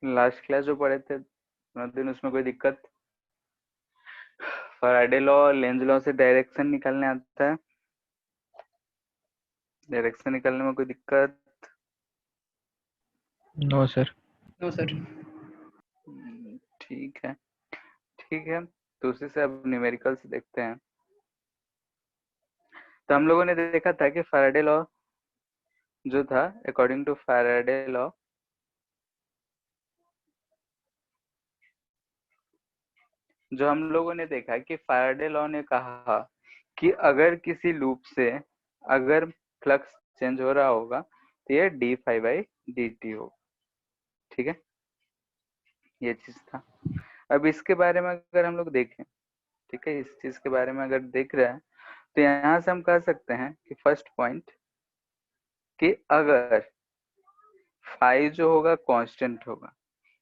Last class जो पढ़े थे दिन, उसमें कोई दिक्कत? फैराडे लॉ, लेंज लॉ से डायरेक्शन निकालने आता है। डायरेक्शन निकालने में कोई दिक्कत? No sir. No sir. ठीक है, ठीक है। तो उसी से अब न्यूमेरिकल से देखते हैं। तो हम लोगों ने देखा था कि फैराडे लॉ जो था, अकॉर्डिंग टू फैराडे लॉ, जो हम लोगों ने देखा कि फैराडे लॉ ने कहा कि अगर किसी लूप से अगर फ्लक्स चेंज हो रहा होगा तो ये D phi by D T होगा। ठीक है, ये चीज था। अब इसके बारे में अगर हम लोग देखें, ठीक है, इस चीज के बारे में अगर देख रहे हैं तो यहाँ से हम कह सकते हैं कि फर्स्ट पॉइंट कि अगर फाई जो होगा कांस्टेंट होगा,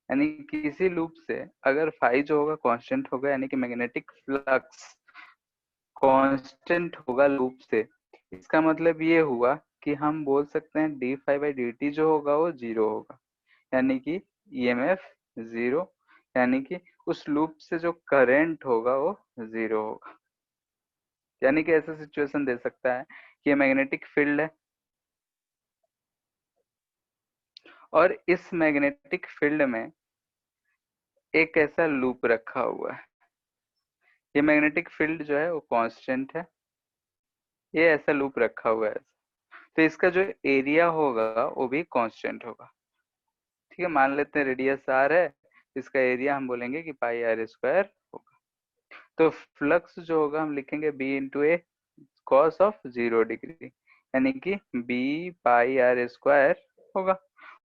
यानी किसी लूप से अगर फाई जो होगा कांस्टेंट होगा, यानी कि मैग्नेटिक फ्लक्स कांस्टेंट होगा लूप से, इसका मतलब ये हुआ कि हम बोल सकते हैं D phi by D T जो होगा वो जीरो होगा, यानी कि ईएमएफ जीरो, यानी कि उस लूप से जो करंट होगा वो जीरो होगा। यानी कि ऐसा सिचुएशन दे सकता है कि ये मैग्नेटिक फील्ड है और इस मैग्नेटिक फील्ड में एक ऐसा लूप रखा हुआ है। ये मैग्नेटिक फील्ड जो है वो कांस्टेंट है, ये ऐसा लूप रखा हुआ है, तो इसका जो एरिया होगा वो भी कांस्टेंट होगा। ठीक है, मान लेते हैं रेडियस आर है, इसका एरिया हम बोलेंगे कि पाई आर स्क्वायर होगा। तो फ्लक्स जो होगा हम लिखेंगे B into A cos of 0 degree, यानी कि बी पाई आर स्क्वायर होगा।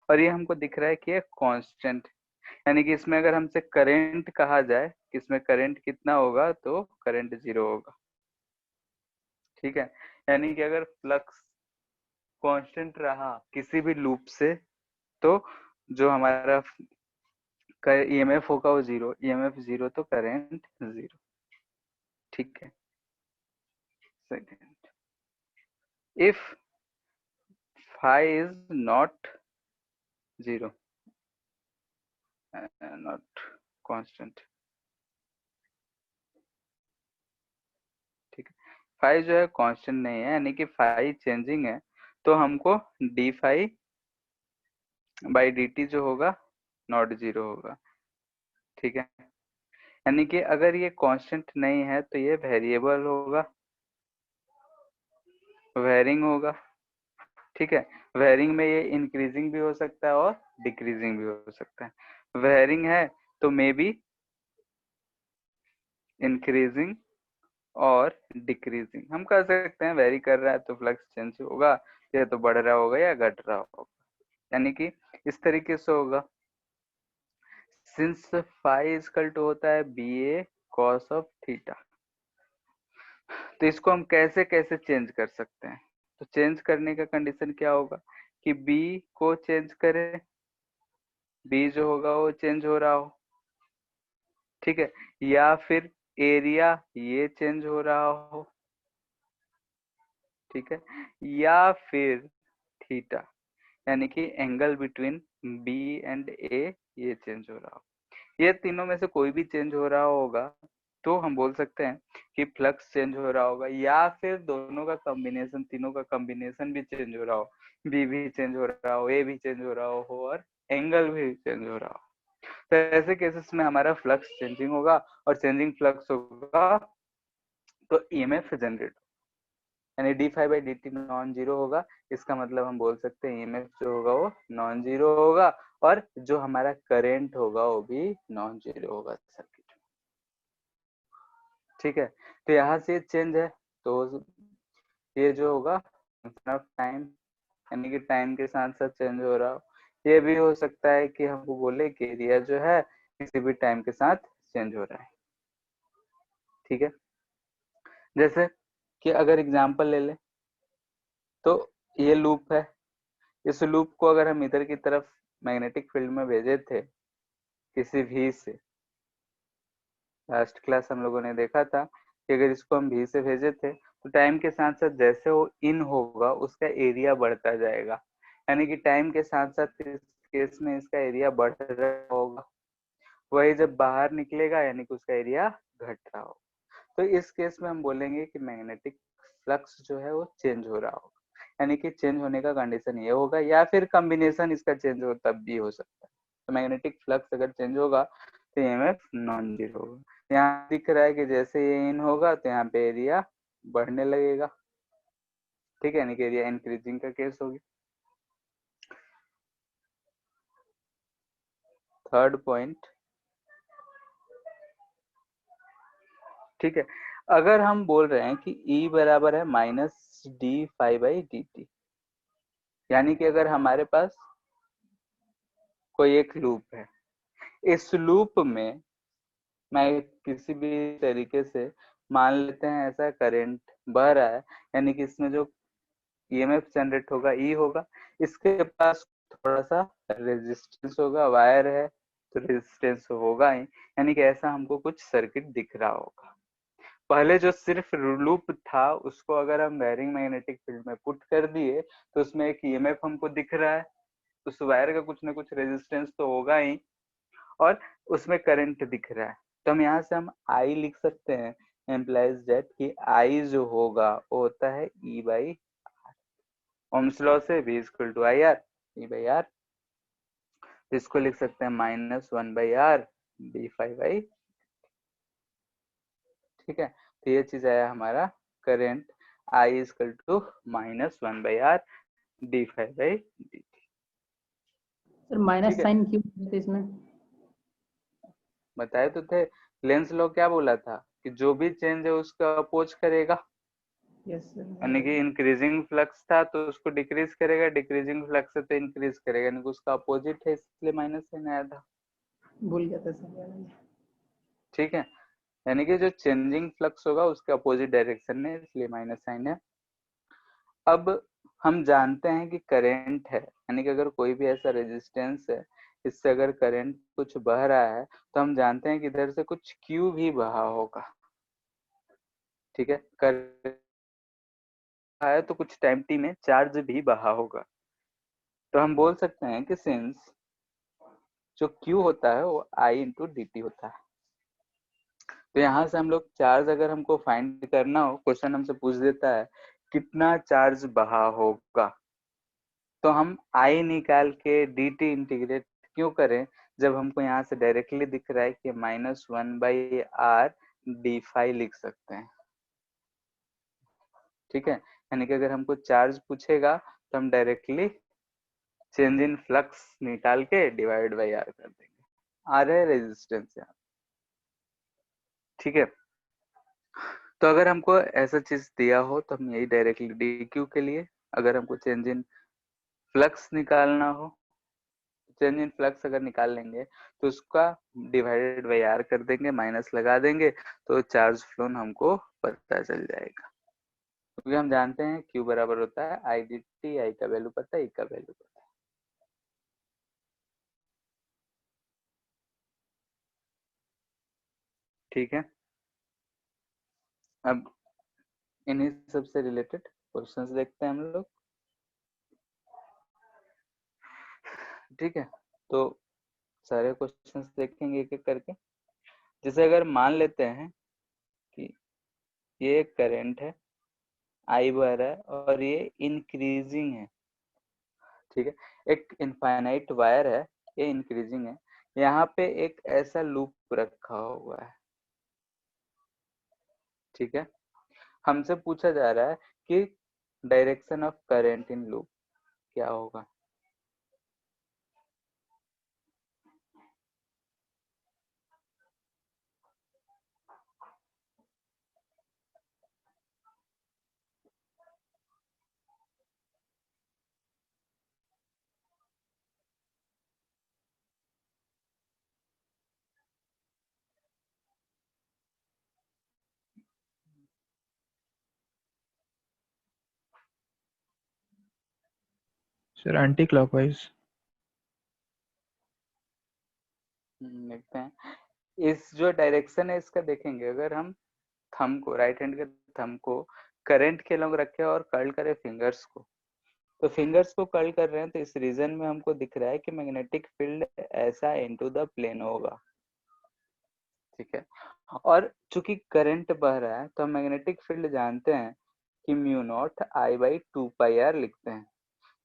और ये हमको दिख रहा है कि ये कांस्टेंट, यानी कि इसमें अगर हमसे करंट कहा जाए कि इसमें करंट कितना होगा तो करंट जीरो होगा। ठीक है, यानी कि अगर फ्लक्स कांस्टेंट रहा किसी भी लूप से तो जो हमारा ईएमएफ होगा वो जीरो, ईएमएफ जीरो तो करंट जीरो। ठीक है, second, if phi is not zero, not constant, ठीक है, फाई जो है कांस्टेंट नहीं है, यानी कि फाई चेंजिंग है, तो हमको D phi by D T जो होगा नॉट जीरो होगा। ठीक है, यानी कि अगर ये कांस्टेंट नहीं है तो ये वेरिएबल होगा, वेरिंग होगा। ठीक है, वेरिंग में ये इंक्रीजिंग भी हो सकता है और डिक्रीजिंग भी हो सकता है। वेरिंग है तो मे बी इंक्रीजिंग और डिक्रीजिंग, हम कह सकते हैं वेरी कर रहा है तो फ्लक्स चेंज होगा, या तो बढ़ रहा होगा या घट रहा होगा, यानी कि इस तरीके से होगा। सिंस फाई इक्वल टू होता है B A cos of theta, तो इसको हम कैसे कैसे चेंज कर सकते हैं? तो चेंज करने का कंडीशन क्या होगा कि बी को चेंज करें, बी जो होगा वो चेंज हो रहा हो, ठीक है, या फिर एरिया ये चेंज हो रहा हो, ठीक है, या फिर थीटा, यानी कि एंगल बिटवीन बी एंड ए ये चेंज हो रहा हो। ये तीनों में से कोई भी चेंज हो रहा होगा तो हम बोल सकते हैं कि फ्लक्स चेंज हो रहा होगा, या फिर दोनों का कॉम्बिनेशन, तीनों का कॉम्बिनेशन भी चेंज हो रहा हो, बी भी चेंज हो रहा हो, ए भी चेंज हो रहा हो और एंगल भी चेंज हो रहा हो। तो ऐसे केसेस में हमारा फ्लक्स चेंजिंग होगा, और चेंजिंग फ्लक्स होगा तो ईएमएफ जनरेट, यानी D phi by D T non zero होगा। इसका मतलब हम बोल सकते हैं ईएमएफ जो होगा वो नॉन जीरो होगा, और जो हमारा करंट होगा वो भी नॉन जीरो होगा सर्किट में। ठीक है, तो यहाँ से चेंज है तो ये जो होगा फंक्शन ऑफ टाइम, यानी कि टाइम के साथ साथ चेंज हो रहा हो। ये भी हो सकता है कि हमको बोले कि एरिया जो है किसी भी टाइम के साथ चेंज हो रहा है। ठीक है, जैसे कि अगर एग्जांपल ले ले तो ये लूप है, इस लूप को अगर हम इधर की तरफ मैग्नेटिक फील्ड में भेजे थे किसी भी से, लास्ट क्लास हम लोगों ने देखा था कि अगर इसको हम भी से भेजे थे तो टाइम के साथ साथ जैसे वो इन होगा उसका एरिया बढ़ता जाएगा, यानी कि टाइम के साथ साथ केस में इसका एरिया बढ़ रहा होगा, वही जब बाहर निकलेगा यानी कि उसका एरिया घट रहा होगा। तो इस केस में हम बोलेंगे कि मैग्नेटिक फ्लक्स जो है वो चेंज हो रहा होगा, यानी कि चेंज होने का कंडीशन ये होगा, या फिर कॉम्बिनेशन इसका चेंज हो तब भी हो सकता है। तो मैग्नेटिक फ्लक्स अगर चेंज होगा तो ईएमएफ नॉन जीरो होगा। यहाँ दिख रहा है कि जैसे ये इन होगा तो यहाँ पे एरिया बढ़ने लगेगा, ठीक है, यानी कि एरिया इंक्रीजिंग का केस होगी। थर्ड पॉइंट, ठीक है, अगर हम बोल रहे हैं कि E बराबर है minus D phi by D T, यानी कि अगर हमारे पास कोई एक लूप है, इस लूप में मैं किसी भी तरीके से मान लेते हैं ऐसा करंट बह रहा है, यानी कि इसमें जो ईएमएफ जनरेट होगा ई होगा, इसके पास थोड़ा सा रेजिस्टेंस होगा, वायर है तो रेजिस्टेंस होगा ही, यानी कि ऐसा हमको कुछ सर्किट दिख रहा होगा। पहले जो सिर्फ लूप था उसको अगर हम वायरिंग मैग्नेटिक फील्ड में पुट कर दिए तो उसमें एक ईएमएफ हमको दिख रहा है, उस वायर का कुछ ना कुछ रेजिस्टेंस तो होगा ही, और उसमें करंट दिख रहा है। तो हम यहाँ से हम आई लिख सकते हैं, एम्प्लाइज दैट कि आई जो होगा वो होता है ई बाई ओम्स लॉ से V equal to I R, E by R. इसको लिख सकते हैं minus one by R D five by, ठीक है। तो ये चीज आया हमारा current I equal to minus one by R D five by D T. Sir minus sign क्यों थे इसमें? बताए तो थे, लेंस लॉ क्या बोला था कि जो भी चेंज है उसका अपोज करेगा, यस सर, यानी कि इंक्रीजिंग फ्लक्स था तो उसको डिक्रीज करेगा, डिक्रीजिंग फ्लक्स है तो इंक्रीज करेगा, यानी कि उसका अपोजिट है, इसलिए माइनस साइन आया था। भूल गया था सर। ठीक है, यानी कि जो चेंजिंग फ्लक्स होगा उसके अपोजिट डायरेक्शन में, इसलिए माइनस साइन है। अब हम जानते हैं कि करंट है, यानी कि अगर कोई भी ऐसा रेजिस्टेंस है इससे अगर करंट कुछ बह रहा है तो हम जानते हैं कि इधर से कुछ क्यू भी बहा होगा, ठीक है, करंट है तो कुछ टाइम टी में चार्ज भी बहा होगा। तो हम बोल सकते हैं कि सिंस जो Q होता है वो I इंटू डी टी होता है, तो यहाँ से हम लोग चार्ज अगर हमको फाइंड करना हो, क्वेश्चन हमसे पूछ देता है कितना चार्ज बहा होगा, तो हम I निकाल के डी टी इंटीग्रेट क्यों करें जब हमको यहाँ से डायरेक्टली दिख रहा है कि minus one by R D phi लिख सकते हैं, ठीक है। यानी कि अगर हमको चार्ज पूछेगा तो हम डायरेक्टली चेंज इन फ्लक्स निकाल के डिवाइड बाई आर कर देंगे, आर है रेजिस्टेंस यहाँ, ठीक है। तो अगर हमको ऐसा चीज दिया हो तो हम यही डायरेक्टली डी क्यू के लिए, अगर हमको चेंज इन फ्लक्स निकालना हो, चेंज इन फ्लक्स अगर निकाल लेंगे तो उसका डिवाइडेड बाई आर कर देंगे, माइनस लगा देंगे तो चार्ज फ्लो हमको पता चल जाएगा, क्योंकि हम जानते हैं क्यू बराबर होता है आई डी टी, आई का वैल्यू पता है, ई का वैल्यू पता है, ठीक है। अब इन्हीं सबसे रिलेटेड क्वेश्चंस देखते हैं हम लोग, ठीक है। तो सारे क्वेश्चंस देखेंगे एक एक करके। जैसे अगर मान लेते हैं कि ये एक करंट है, आई बह रहा है और ये इंक्रीजिंग है, ठीक है, एक इनफाइनाइट वायर है, ये इंक्रीजिंग है, यहाँ पे एक ऐसा लूप रखा हुआ है, ठीक है। हमसे पूछा जा रहा है कि direction of current in loop क्या होगा। Sir anti clockwise. देखते हैं, इस जो डायरेक्शन है इसका देखेंगे, अगर हम थंब को, राइट हैंड के थंब को करंट के लॉन्ग रखे और कर्ल करे फिंगर्स को, तो फिंगर्स को कर्ल कर रहे हैं, तो इस रीजन में हमको दिख रहा है कि मैग्नेटिक फील्ड ऐसा इनटू द प्लेन होगा, ठीक है। और चूंकि करंट बह रहा है तो हम मैग्नेटिक फील्ड जानते हैं कि mu naught I by 2 pi R लिखते हैं।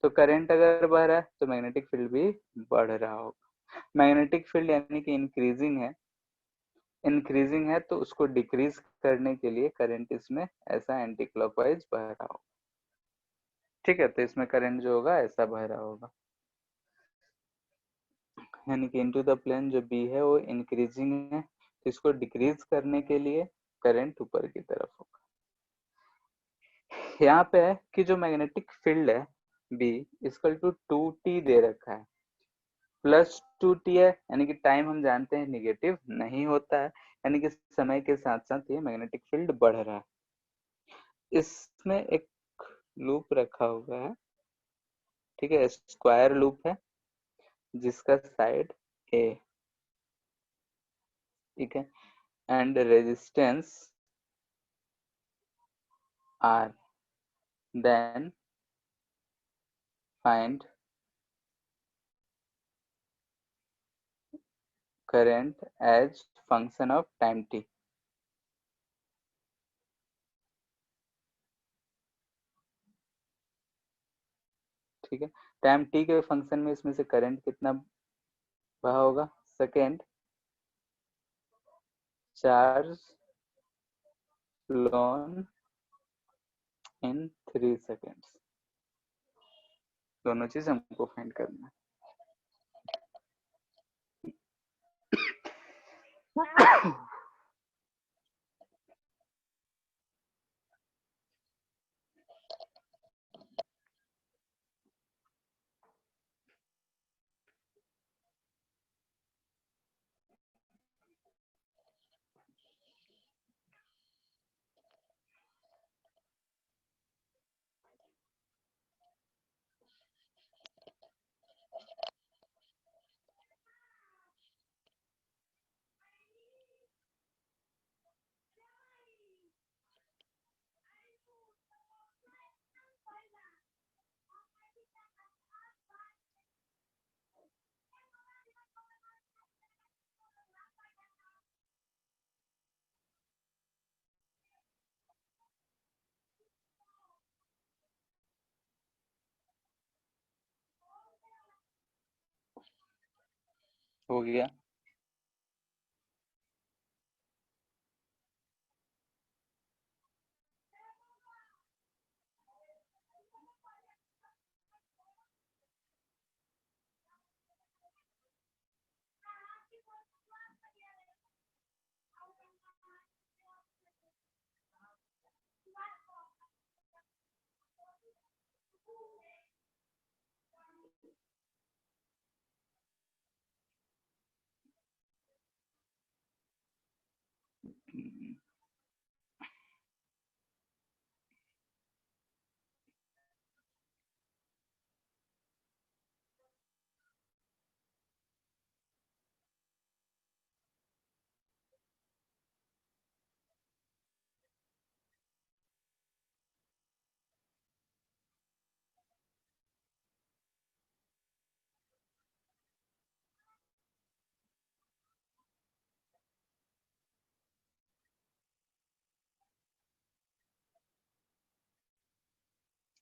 तो करंट अगर बह रहा है तो मैग्नेटिक फील्ड भी बढ़ रहा होगा। मैग्नेटिक फील्ड यानी कि इंक्रीजिंग है तो उसको डिक्रीज करने के लिए करंट इसमें ऐसा एंटी क्लॉकवाइज बह रहा होगा, ठीक है। तो इसमें करंट जो होगा ऐसा बह रहा होगा, यानी कि इनटू द प्लेन जो बी है वो इंक्रीजिंग है, तो इसको डिक्रीज करने के लिए करंट ऊपर की तरफ होगा। यहाँ पे है कि जो मैग्नेटिक फील्ड है बी इक्वल टू 2t दे रखा है, प्लस 2t है, यानी कि टाइम हम जानते हैं निगेटिव नहीं होता है, यानी कि समय के साथ साथ ये मैग्नेटिक फील्ड बढ़ रहा है। इसमें एक लूप रखा हुआ है, ठीक है, स्क्वायर लूप है जिसका साइड ए, ठीक है, and resistance R, then find current as function of time t। ठीक है, टाइम t के फंक्शन में इसमें से करंट कितना बहा होगा। Second, charge flown in 3 seconds, दोनों चीज हमको फाइंड करना है। हो गया,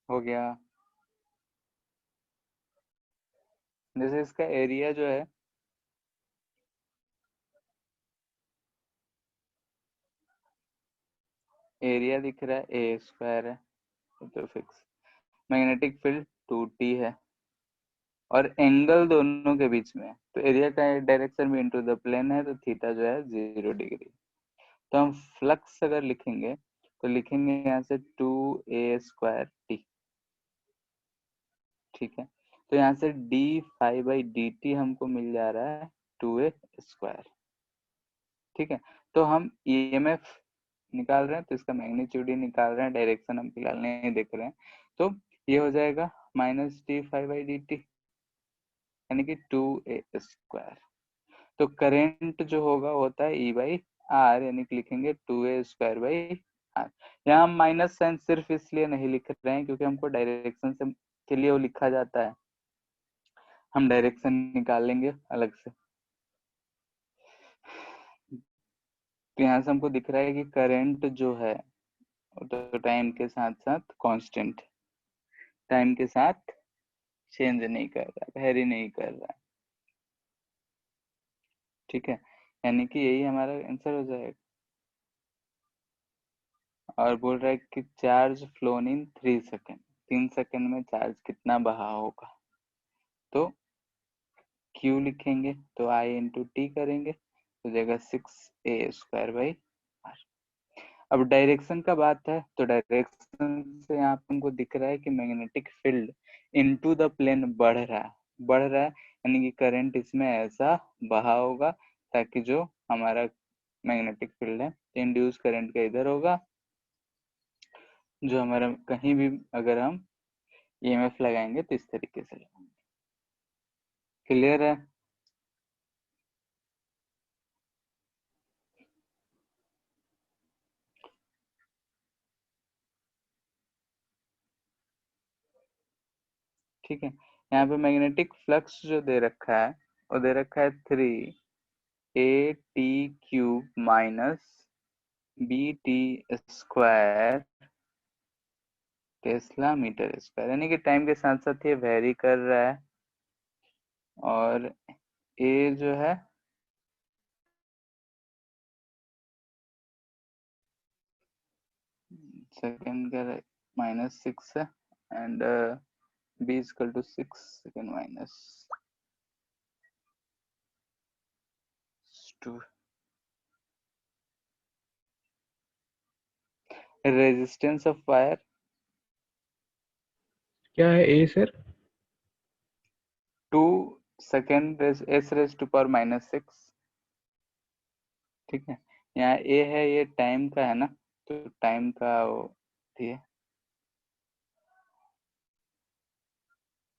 हो गया। जैसे इसका एरिया जो है एरिया दिख रहा है ए स्क्वायर है, तो फिक्स। मैग्नेटिक फील्ड 2t है और एंगल दोनों के बीच में है, तो एरिया का डायरेक्शन भी इनटू द प्लेन है, तो थीटा जो है 0 डिग्री। तो हम फ्लक्स अगर लिखेंगे तो लिखेंगे यहाँ से 2a²t, ठीक है। तो यहाँ से d∅dt हमको मिल जा रहा है 2a², ठीक है। तो हम EMF निकाल रहे हैं तो इसका मैग्नीट्यूड ही निकाल रहे हैं, डायरेक्शन हम फिलहाल नहीं देख रहे हैं। तो ये हो जाएगा -d∅dt, यानी कि 2a²। तो करंट जो होगा होता है E/R, यानी कि लिखेंगे 2a²/R। यहाँ हम माइनस साइन सिर्फ इसलिए नहीं लिख रहे हैं क्योंकि हमको डायरेक्शन से के लिए वो लिखा जाता है, हम डायरेक्शन निकाल लेंगे अलग से। तो यहाँ से हमको दिख रहा है कि करंट जो है तो टाइम के साथ साथ कांस्टेंट, टाइम के साथ चेंज नहीं कर रहा, वेरी नहीं कर रहा। ठीक है, यानी कि यही हमारा आंसर हो जाएगा। और बोल रहा है कि charge flown in 3 second, 3 second में चार्ज कितना बहा होगा। तो Q लिखेंगे तो I इंटू टी करेंगे तो जाएगा 6a² r। अब डायरेक्शन का बात है तो डायरेक्शन से यहाँ पे हमको दिख रहा है कि magnetic field into the plane बढ़ रहा है, बढ़ रहा है, यानी कि करंट इसमें ऐसा बहा होगा ताकि जो हमारा मैग्नेटिक फील्ड है इंड्यूस करंट का इधर होगा, जो हमारा कहीं भी अगर हम ईएमएफ लगाएंगे तो इस तरीके से लगाएंगे। क्लियर है? ठीक है, यहाँ पे मैग्नेटिक फ्लक्स जो दे रखा है वो दे रखा है 3 a t³ minus b t² tesla metre square, यानी कि टाइम के साथ साथ ये वेरी कर रहा है। और a जो है सेकेंड का -6 है and b equal to 6 second minus 2। Resistance of wire क्या है ए sir? 2 second s raise to power -6। ठीक है, यहाँ ए है, ये टाइम का है ना, तो टाइम का वो है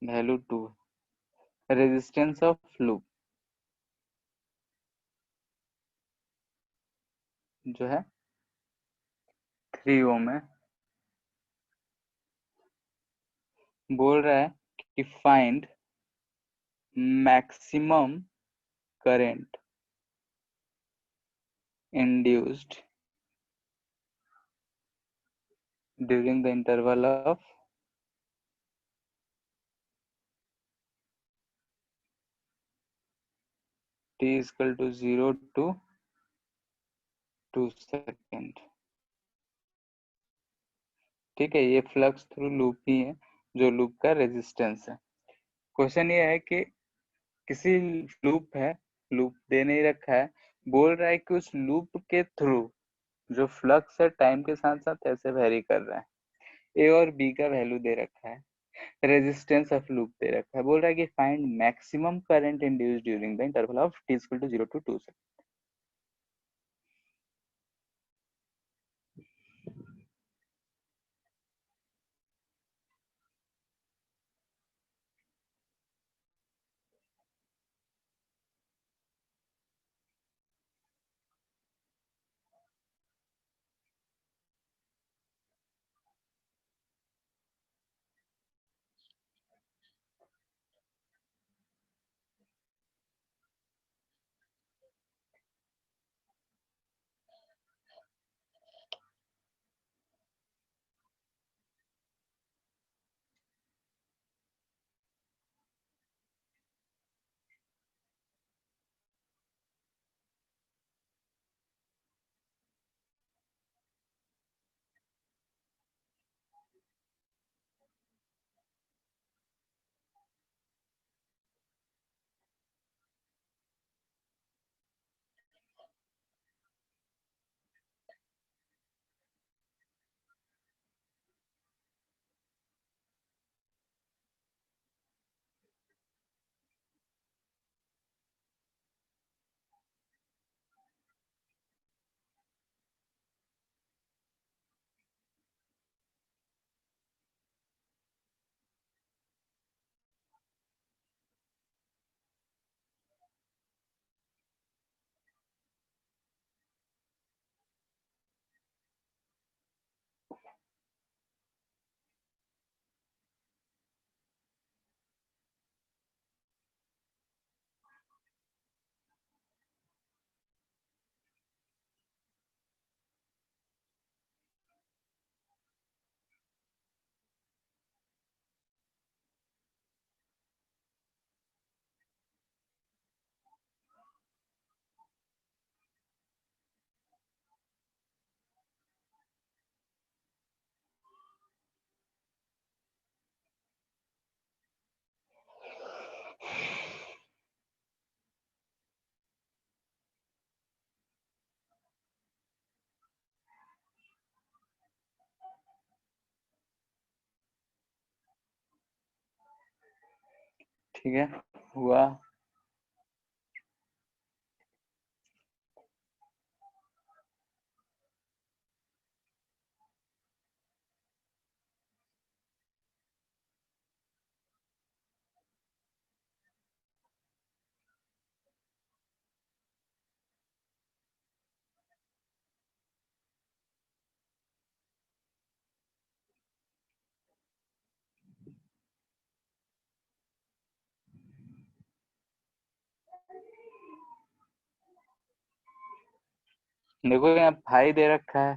वैल्यू 2। रेजिस्टेंस ऑफ लूप जो है 3 ओम है। बोल रहा है कि find maximum current induced during the interval of t equal to 0 to 2 second. ठीक है, ये फ्लक्स थ्रू लूप ही है जो लूप का रेजिस्टेंस है। क्वेश्चन ये है कि किसी लूप है, लूप दे नहीं रखा है, बोल रहा है कि उस लूप के थ्रू जो फ्लक्स है टाइम के साथ साथ ऐसे वेरी कर रहा है। ए और बी का वैल्यू दे रखा है, रेजिस्टेंस ऑफ लूप दे रखा है, बोल रहा है कि find maximum current induced during the interval of t equal to 0 to 2 second. ठीक है, हुआ। देखो यहाँ फाई दे रखा है,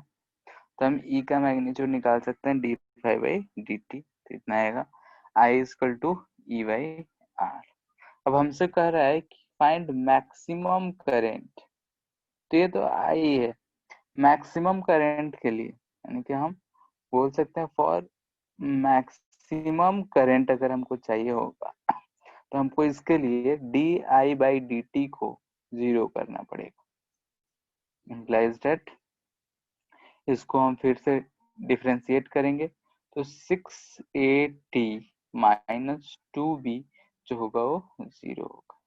तो हम ई का मैग्नीट्यूड निकाल सकते हैं D phi by D t, तो इतना आएगा I equal to E by R. अब हमसे कह रहा है कि फाइंड मैक्सिमम करेंट, तो ये तो आई है। मैक्सिमम करंट के लिए यानी कि हम बोल सकते हैं फॉर मैक्सिमम करंट अगर हमको चाहिए होगा, तो हमको इसके लिए D I by D T को 0 करना पड़ेगा। इम्प्लाइज दैट, इसको हम फिर से डिफ्रेंशिएट करेंगे, तो 6AT माइनस 2B जो होगा वो 0 होगा।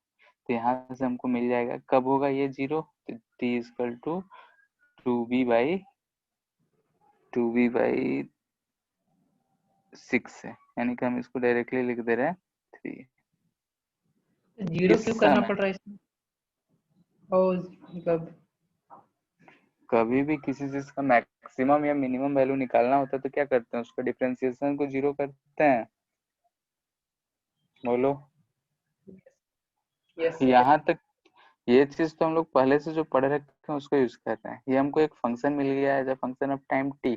तो यहाँ से हमको मिल जाएगा, कब होगा ये 0, तो T equal to 2B by 6 है, यानी कि हम इसको डायरेक्टली लिख दे रहे हैं 3। जीरो इस क्यों करना समय पड़ रहा है इसमें? और मतलब कभी भी किसी चीज का मैक्सिमम या मिनिमम वैल्यू निकालना होता है तो क्या करते हैं, उसका डिफरेंशिएशन को 0 करते हैं। बोलो। यस यहाँ तक ये चीज तो हम लोग पहले से जो पढ़ रखे हैं उसको यूज कर रहे हैं। ये हमको एक फंक्शन मिल गया है, as a function of time T.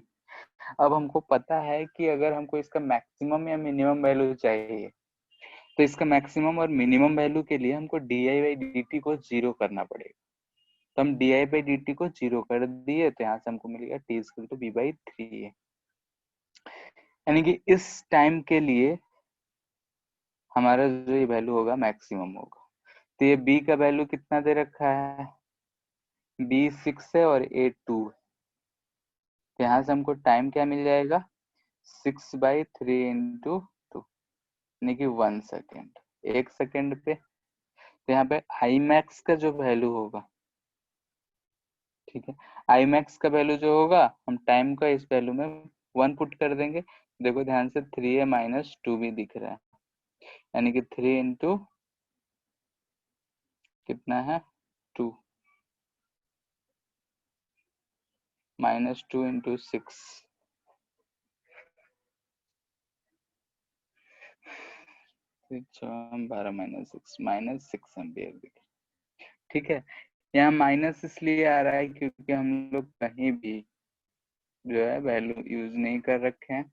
अब हमको पता है कि अगर हमको इसका मैक्सिमम या मिनिमम वैल्यू चाहिए, तो इसका मैक्सिमम और मिनिमम वैल्यू के लिए हमको D I by D T को 0 करना पड़ेगा। तो हम D I by D T को 0 कर दिए, तो यहाँ से हमको मिलेगा T equal to B by 3 है। यानी कि इस टाइम के लिए हमारा जो ये वैल्यू होगा मैक्सिमम होगा। तो ये बी का वैल्यू कितना दे रखा है, बी 6 है और ए 2 है। तो यहाँ से हमको टाइम क्या मिल जाएगा, 6/3 इंटू 2, यानी कि 1 सेकेंड, 1 सेकेंड पे। तो यहाँ पे आई मैक्स का जो वैल्यू होगा, ठीक है, आई मैक्स का वैल्यू जो होगा हम टाइम का इस वैल्यू में 1 पुट कर देंगे। देखो ध्यान से 3 माइनस 2 भी दिख रहा है, यानी कि 3 इंटू कितना है 2, माइनस 2 इंटू 6, 12 माइनस 6 एम्पियर दिख रहा है। ठीक है, यहाँ माइनस इसलिए आ रहा है क्योंकि हम लोग कहीं भी जो है वैल्यू यूज नहीं कर रखे हैं।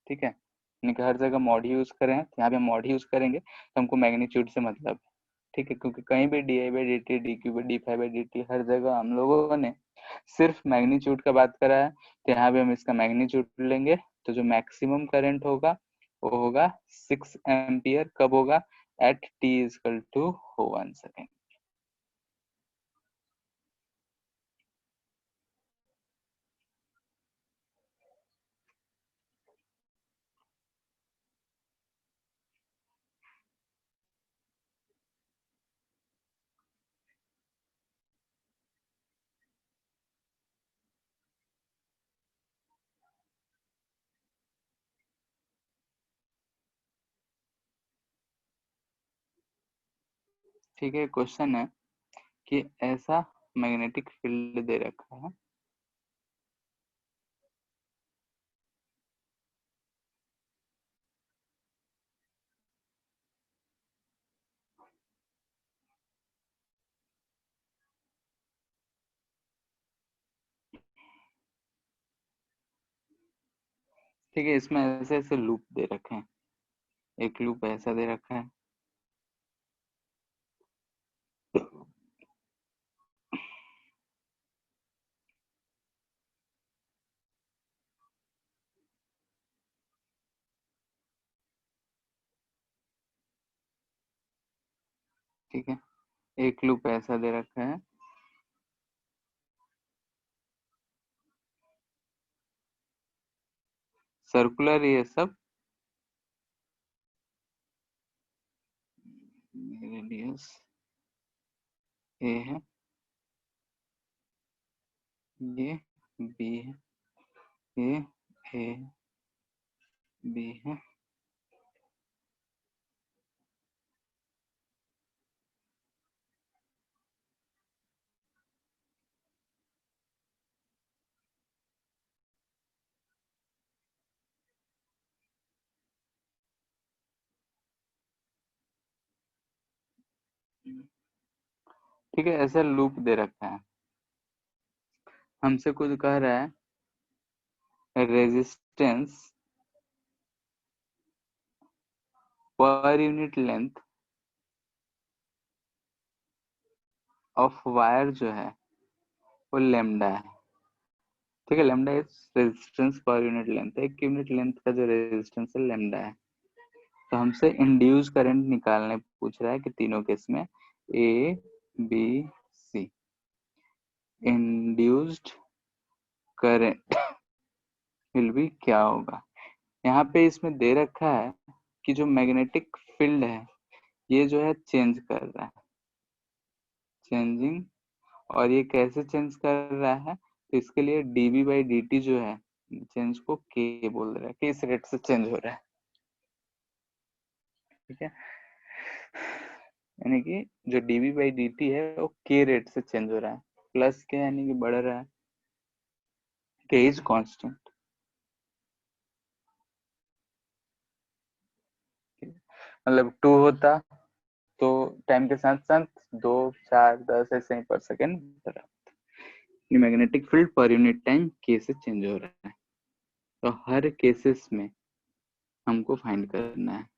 ठीक है, यानी कि हर जगह मॉड यूज करें हैं, तो यहाँ पे मॉड यूज करेंगे तो हमको मैग्नीट्यूड से मतलब है। ठीक है, क्योंकि कहीं भी d I by D t, d q by d five by D t, हर जगह हम लोगों ने सिर्फ मैग्नीट्यूड का बात करा है। तो यहाँ पे हम इसका मैग्नीट्यूड लेंगे, तो जो मैक्सिमम करंट होगा वो होगा 6 एम्पियर। कब होगा, at T equal to 1 second. ठीक है, क्वेश्चन है कि ऐसा मैग्नेटिक फील्ड दे रखा है, ठीक है, इसमें ऐसे ऐसे लूप दे रखे हैं। एक लूप ऐसा दे रखा है, ठीक है, एक लूप ऐसा दे रखा है, सर्कुलर ये सब। रेडियस ए है, ये बी है, ये ए बी है, ठीक है। ऐसा लूप दे रखा है, हमसे कुछ कह रहा है resistance per unit length of wire जो है वो लेमडा है। ठीक है, lambda is resistance per unit length, एक यूनिट लेंथ का जो रेजिस्टेंस है लेमडा है। तो हमसे इंड्यूस करंट निकालने पूछ रहा है कि तीनों केस में A B C. Induced current will be क्या होगा। यहाँ पे इसमें दे रखा है कि जो मैग्नेटिक फील्ड है ये जो है चेंज कर रहा है, चेंजिंग। और ये कैसे चेंज कर रहा है, तो इसके लिए dB बाई dt जो है चेंज को k बोल रहा है, किस रेट से चेंज हो रहा है। ठीक है, यानी कि जो dB बाई dt है वो k रेट से चेंज हो रहा है, प्लस के यानी कि बढ़ रहा है, k इज कांस्टेंट। मतलब 2 होता तो टाइम के साथ साथ 2 4 10 ऐसे ही पर सेकेंड बढ़ रहा है। Magnetic field per unit time k से चेंज हो रहा है। तो हर केसेस में हमको फाइंड करना है।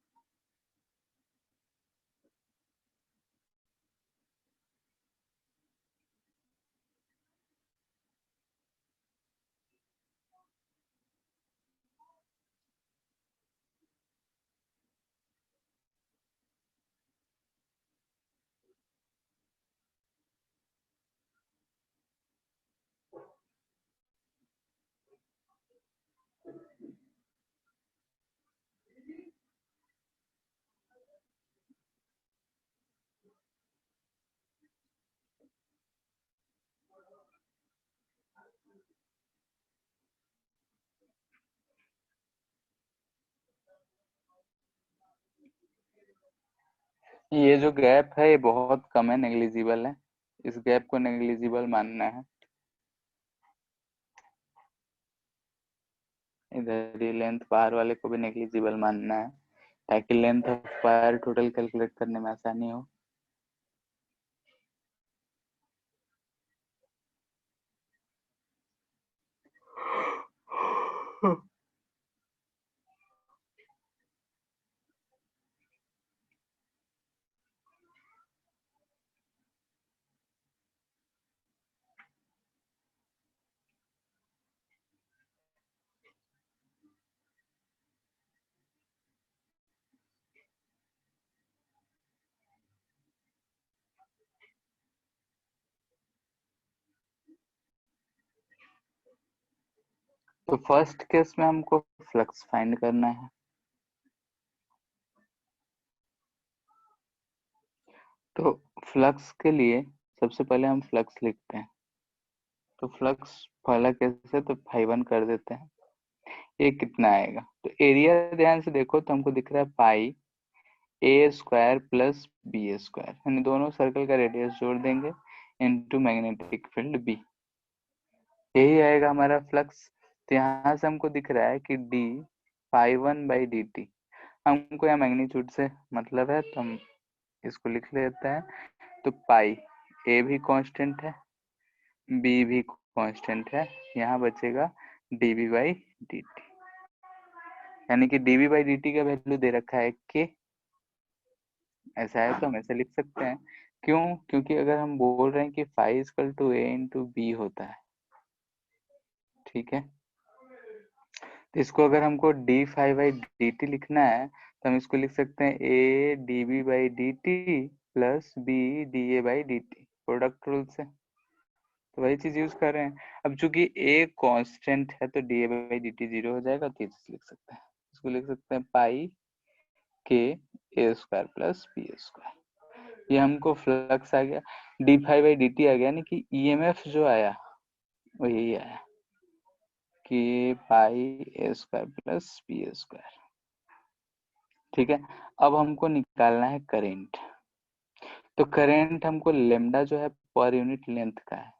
ये जो गैप है ये बहुत कम है, नेग्लिजिबल है, इस गैप को नेग्लिजिबल मानना है। इधर ये लेंथ बाहर वाले को भी नेग्लिजिबल मानना है ताकि length of wire total calculate करने में आसानी हो। तो फर्स्ट केस में हमको फ्लक्स फाइंड करना है। तो फ्लक्स के लिए सबसे पहले हम फ्लक्स लिखते हैं। तो फ्लक्स पहला केस है तो phi1 कर देते हैं। ये कितना आएगा, तो एरिया ध्यान से देखो तो हमको दिख रहा है पाई a square plus b square, यानी दोनों सर्कल का रेडियस जोड़ देंगे इनटू मैग्नेटिक फील्ड बी, यही आएगा हमारा फ्लक्स। तो यहाँ से हमको दिख रहा है कि D phi1 by D T, हमको यहाँ मैग्नीट्यूड से मतलब है तो हम इसको लिख लेते हैं। तो पाई ए भी कांस्टेंट है, बी भी कांस्टेंट है, यहाँ बचेगा dB बाई डी टी, यानी कि dB बाई डी टी का वैल्यू दे रखा है k। ऐसा है तो हम ऐसे लिख सकते हैं, क्यों, क्योंकि अगर हम बोल रहे हैं कि phi equal to A into B होता है, ठीक है, तो इसको अगर हमको D phi by D T लिखना है तो हम इसको लिख सकते हैं A D B by D T plus B D A by D T, product rule से। तो वही चीज यूज कर रहे हैं। अब चूंकि ए कांस्टेंट है तो D A by D T 0 हो जाएगा, तो ये चीज लिख सकते हैं, इसको लिख सकते हैं pi k a square plus b square. ये हमको फ्लक्स आ गया, d phi by D t आ गया, यानी कि ईएमएफ जो आया वो यही आया, k pi a square plus p a square. ठीक है, अब हमको निकालना है करेंट। तो करेंट हमको लेमडा जो है पर यूनिट लेंथ का है,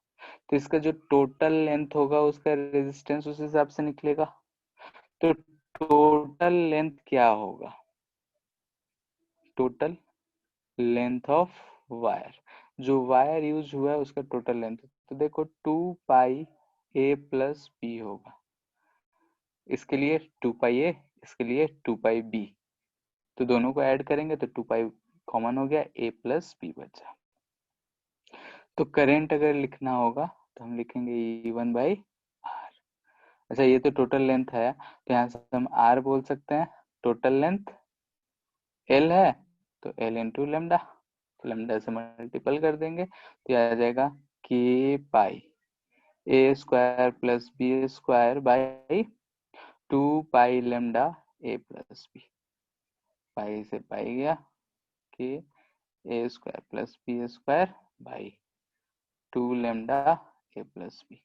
तो इसका जो टोटल लेंथ होगा उसका रेजिस्टेंस उस हिसाब से निकलेगा। तो टोटल लेंथ क्या होगा, टोटल लेंथ ऑफ वायर, जो वायर यूज हुआ है उसका टोटल लेंथ। तो देखो 2 पाई ए प्लस बी होगा, इसके लिए 2 पाई ए, इसके लिए 2 पाई बी, तो दोनों को ऐड करेंगे तो 2 पाई कॉमन हो गया, ए प्लस बी बचा। तो करंट अगर लिखना होगा तो हम लिखेंगे E1 बाई आर। अच्छा, ये तो टोटल लेंथ है, तो यहाँ से हम आर बोल सकते हैं, टोटल लेंथ एल है तो एल इंटू लेमडा, लेमडा से मल्टीपल कर देंगे तो आ जाएगा k pi a square plus b square by 2 pi lambda a plus b. Pi से पाई गया, k a square plus b square by 2 lambda a plus b.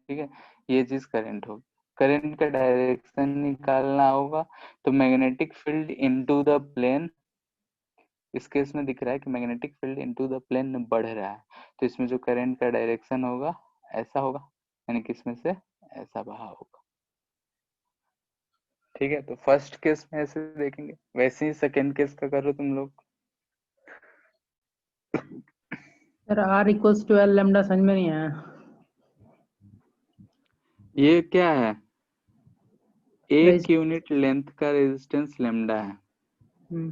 ठीक है, ये चीज करंट होगी। करंट का डायरेक्शन निकालना होगा, तो magnetic field into the plane, इस केस में दिख रहा है कि magnetic field into the plane बढ़ रहा है, तो इसमें जो करंट का डायरेक्शन होगा ऐसा होगा, यानी कि इसमें से ऐसा बहा होगा। ठीक है, तो फर्स्ट केस में ऐसे देखेंगे, वैसे ही सेकेंड केस का करो तुम लोग। Sir R equals to L lambda समझ में नहीं आया। ये क्या है, एक रेजिस्टेंस। यूनिट लेंथ का रेजिस्टेंस लेमडा है, हम्म,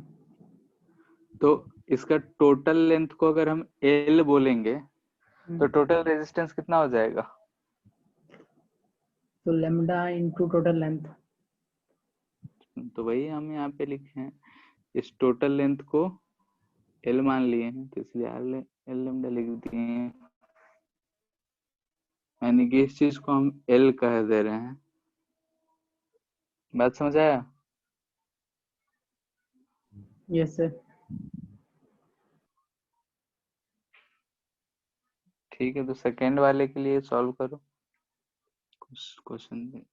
तो इसका टोटल लेंथ को अगर हम एल बोलेंगे तो टोटल रेजिस्टेंस कितना हो जाएगा, तो लेमडा इनटू टोटल लेंथ। तो वही हम यहाँ पे लिखे हैं, इस टोटल लेंथ को एल मान लिए हैं, तो इसलिए एल लेमडा लिख दिए हैं, यानी कि इस चीज को हम एल कह दे रहे हैं। बात समझ आया? Yes sir. ठीक है, तो सेकेंड वाले के लिए सॉल्व करो कुछ क्वेश्चन।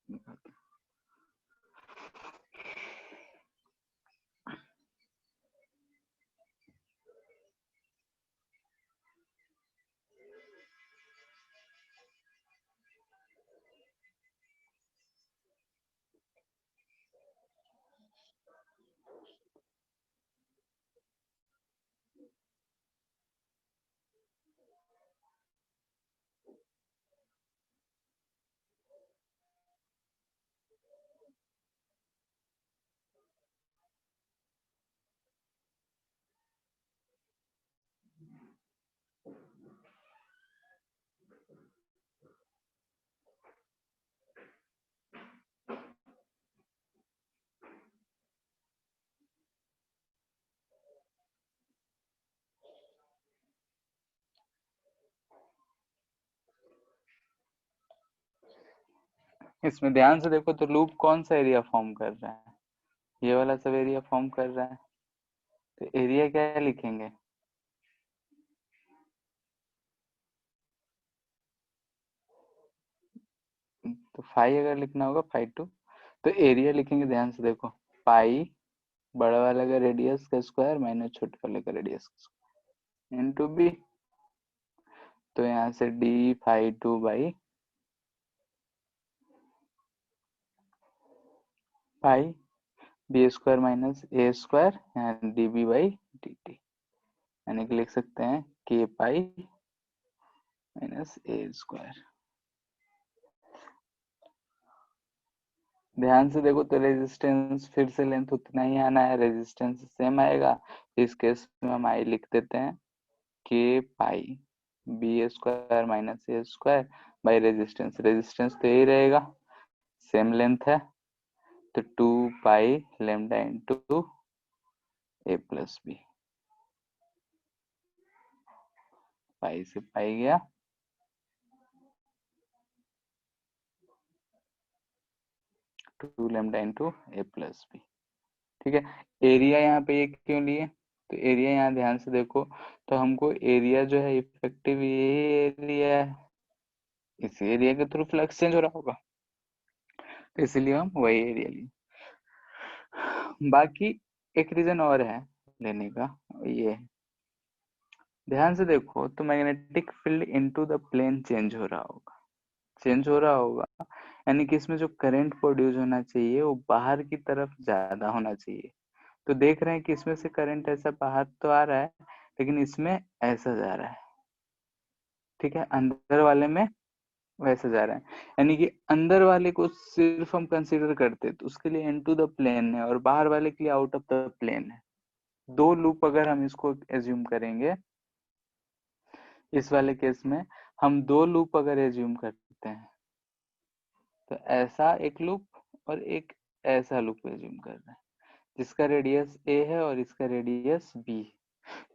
इसमें ध्यान से देखो तो लूप कौन सा एरिया फॉर्म कर रहा है, ये वाला सब एरिया फॉर्म कर रहा है, तो एरिया क्या लिखेंगे, तो फाई अगर लिखना होगा फाई टू, तो एरिया लिखेंगे, ध्यान से देखो, पाई बड़ा वाले का रेडियस का स्क्वायर माइनस छोटे वाले का रेडियस का स्क्वायर इनटू बी, तो यहाँ से d phi two by pi b square minus a square, यहाँ d B by D T, यानी कि लिख सकते हैं k pi minus a square. ध्यान से देखो तो रेजिस्टेंस फिर से लेंथ उतना ही आना है, रेजिस्टेंस सेम आएगा, इस केस में हम आई लिख देते हैं k pi b square minus a square by resistance, resistance तो यही रहेगा, सेम लेंथ है, तो 2 pi lambda into a plus b, pi से पाई गया, 2 lambda into a plus b. ठीक है, एरिया यहाँ पे ये क्यों लिए, तो एरिया यहाँ ध्यान से देखो तो हमको एरिया जो है इफेक्टिव ये एरिया है, इस एरिया के थ्रू फ्लक्स चेंज हो रहा होगा, तो इसलिए हम वही एरिया लिए। बाकी एक रीजन और है लेने का, ये है, ध्यान से देखो तो magnetic field into the plane change हो रहा होगा, चेंज हो रहा होगा, यानी कि इसमें जो करंट प्रोड्यूस होना चाहिए वो बाहर की तरफ ज्यादा होना चाहिए। तो देख रहे हैं कि इसमें से करंट ऐसा बाहर तो आ रहा है, लेकिन इसमें ऐसा जा रहा है, ठीक है, अंदर वाले में वैसे जा रहा है, यानी कि अंदर वाले को सिर्फ हम कंसीडर करते तो उसके लिए इनटू द प्लेन है और बाहर वाले के लिए आउट ऑफ द प्लेन है। दो लूप अगर हम इसको एज्यूम करेंगे, इस वाले केस में हम दो लूप अगर एज्यूम करते हैं तो ऐसा एक लूप और एक ऐसा लूप एज्यूम कर रहे हैं जिसका रेडियस a है और इसका रेडियस b।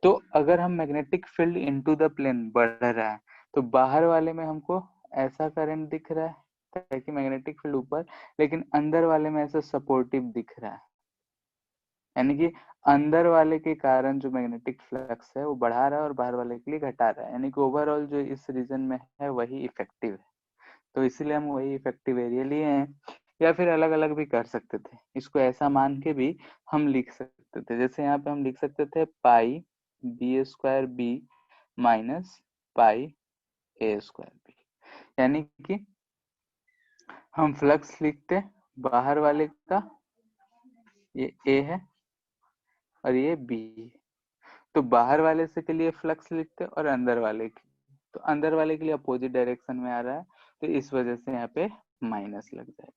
तो अगर हम magnetic field into the plane बढ़ रहा है तो बाहर वाले में हमको ऐसा करंट दिख रहा है ताकि मैग्नेटिक फील्ड ऊपर, लेकिन अंदर वाले में ऐसा सपोर्टिव दिख रहा है, यानी कि अंदर वाले के कारण जो मैग्नेटिक फ्लक्स है वो बढ़ा रहा है और बाहर वाले के लिए घटा रहा है, यानी कि ओवरऑल जो इस रीजन में है वही इफेक्टिव है। तो इसलिए हम वही इफेक्टिव एरिया लिए हैं, या फिर अलग अलग भी कर सकते थे, इसको ऐसा मान के भी हम लिख सकते थे। जैसे यहाँ पे हम लिख सकते थे pi b square b minus pi a square b, यानी कि हम फ्लक्स लिखते बाहर वाले का, ये ए है और ये बी, तो बाहर वाले से के लिए फ्लक्स लिखते और अंदर वाले के, तो अंदर वाले के लिए अपोजिट डायरेक्शन में आ रहा है तो इस वजह से यहाँ पे माइनस लग जाएगा।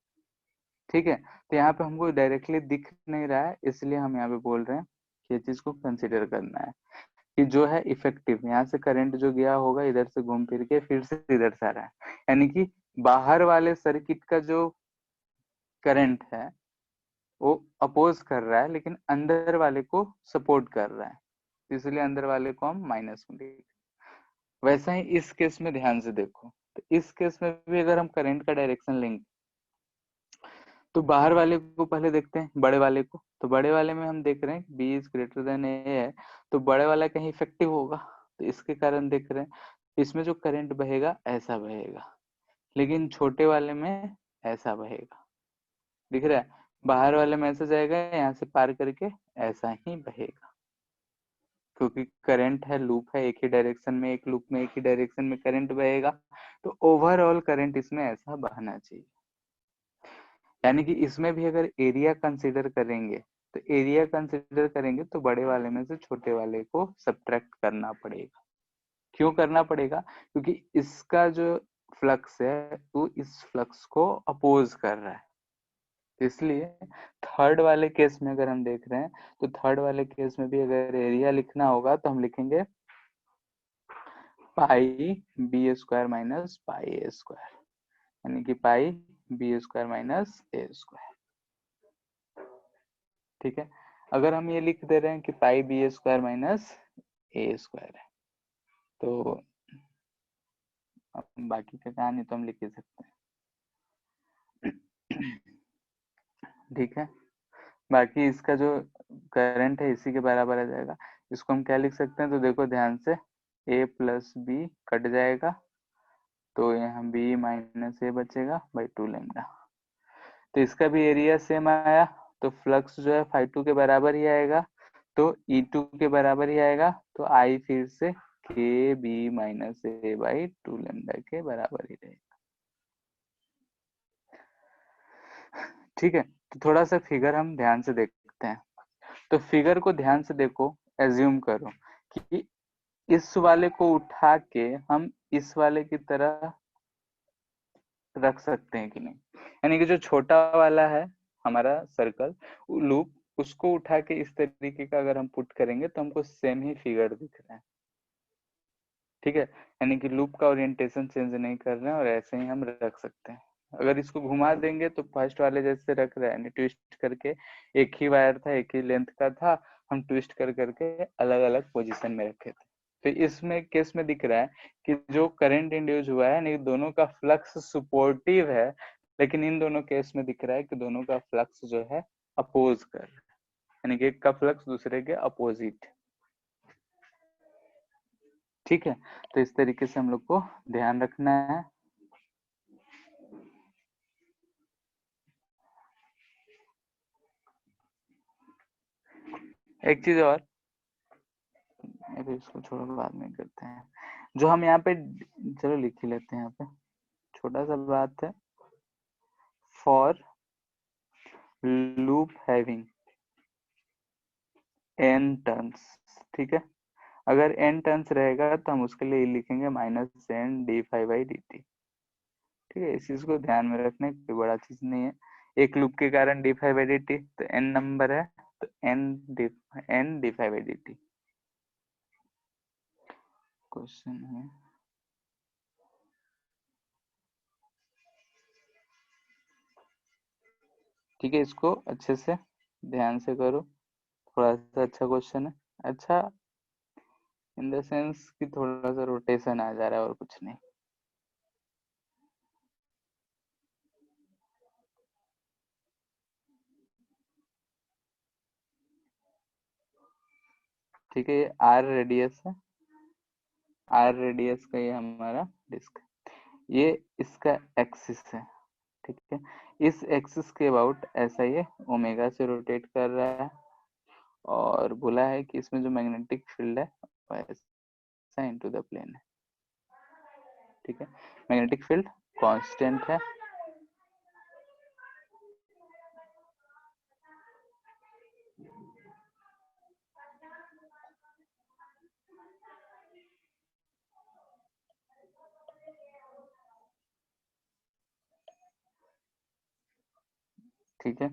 ठीक है, तो यहाँ पे हमको डायरेक्टली दिख नहीं रहा है इसलिए हम यहाँ पे बोल रहे हैं कि ये चीज को कंसिडर करना है कि जो है इफेक्टिव, यहाँ से करंट जो गया होगा इधर से घूम फिर के फिर से इधर से आ रहा है, यानी कि बाहर वाले सर्किट का जो करंट है वो अपोज कर रहा है लेकिन अंदर वाले को सपोर्ट कर रहा है, इसलिए अंदर वाले को हम माइनस में देखें। वैसा ही इस केस में ध्यान से देखो, तो इस केस में भी अगर हम करंट का डायरेक्शन लेंगे तो बाहर वाले को पहले देखते हैं, बड़े वाले को, तो बड़े वाले में हम देख रहे हैं बी इज ग्रेटर देन ए है, तो बड़े वाला कहीं इफेक्टिव होगा, तो इसके कारण देख रहे हैं इसमें जो करंट बहेगा ऐसा बहेगा, लेकिन छोटे वाले में ऐसा बहेगा, दिख रहा है, बाहर वाले में ऐसा जाएगा, यहाँ से पार करके ऐसा ही बहेगा, क्योंकि करंट है, लूप है, एक ही डायरेक्शन में, एक लूप में एक ही डायरेक्शन में करंट बहेगा, तो ओवरऑल करंट इसमें ऐसा बहना चाहिए। यानी कि इसमें भी अगर एरिया कंसीडर करेंगे तो एरिया कंसीडर करेंगे तो बड़े वाले में से छोटे वाले को सब्ट्रैक्ट करना पड़ेगा। क्यों करना पड़ेगा, क्योंकि इसका जो फ्लक्स है वो इस फ्लक्स को अपोज कर रहा है, इसलिए थर्ड वाले केस में अगर हम देख रहे हैं तो थर्ड वाले केस में भी अगर एरिया लिखना होगा तो हम लिखेंगे पाई b square minus pi a square, यानी कि पाई b square minus a square. ठीक है, अगर हम ये लिख दे रहे हैं कि पाई b square minus a square है तो बाकी का कहानी तो हम लिख ही सकते हैं। ठीक है, बाकी इसका जो करंट है इसी के बराबर आ जाएगा, इसको हम क्या लिख सकते हैं, तो देखो ध्यान से a प्लस बी कट जाएगा तो यहाँ b माइनस ए बचेगा बाई 2 लेमडा, तो इसका भी एरिया सेम आया, तो फ्लक्स जो है फाई 2 के बराबर ही आएगा, तो E2 के बराबर ही आएगा, तो I फिर से के B minus A by 2 lambda के बराबर ही रहेगा। ठीक है, तो थोड़ा सा फिगर हम ध्यान से देखते हैं, तो फिगर को ध्यान से देखो, एज्यूम करो कि इस वाले को उठा के हम इस वाले की तरह रख सकते हैं कि नहीं, यानी कि जो छोटा वाला है हमारा सर्कल लूप, उसको उठा के इस तरीके का अगर हम पुट करेंगे तो हमको सेम ही फिगर दिख रहा है। ठीक है, यानी कि लूप का ओरिएंटेशन चेंज नहीं कर रहे हैं और ऐसे ही हम रख सकते हैं। अगर इसको घुमा देंगे तो फर्स्ट वाले जैसे रख रहे हैं, यानी ट्विस्ट करके, एक ही वायर था, एक ही लेंथ का था, हम ट्विस्ट कर करके अलग अलग पोजीशन में रखे थे, तो इसमें केस में दिख रहा है कि जो करंट इंड्यूस हुआ है नहीं, दोनों का फ्लक्स सपोर्टिव है, लेकिन इन दोनों केस में दिख रहा है कि दोनों का फ्लक्स जो है अपोज कर रहा है। यानी कि एक का फ्लक्स दूसरे के अपोजिट। ठीक है, तो इस तरीके से हम लोग को ध्यान रखना है। एक चीज और, अभी इसको छोड़ो, बाद में करते हैं। जो हम यहाँ पे, चलो लिख ही लेते हैं यहाँ पे, छोटा सा बात है। For loop having n turns, ठीक है, अगर n टर्न्स रहेगा तो हम उसके लिए लिखेंगे -n d∅dt। ठीक है, इस चीज को ध्यान में रखने की कोई बड़ा चीज नहीं है। एक लूप के कारण d∅dt, तो n नंबर है, तो n d∅dt। क्वेश्चन है, ठीक है, इसको अच्छे से ध्यान से करो, थोड़ा सा अच्छा क्वेश्चन है। अच्छा इन द सेंस कि थोड़ा सा रोटेशन आ जा रहा है और कुछ नहीं। ठीक है, ये r रेडियस है, r रेडियस का ये हमारा डिस्क, ये इसका एक्सिस है। ठीक है, इस एक्सिस के अबाउट ऐसा ये ओमेगा से रोटेट कर रहा है, और बोला है कि इसमें जो मैग्नेटिक फील्ड है वो ऐसा इनटू द प्लेन है। ठीक है, मैग्नेटिक फील्ड कांस्टेंट है। ठीक है,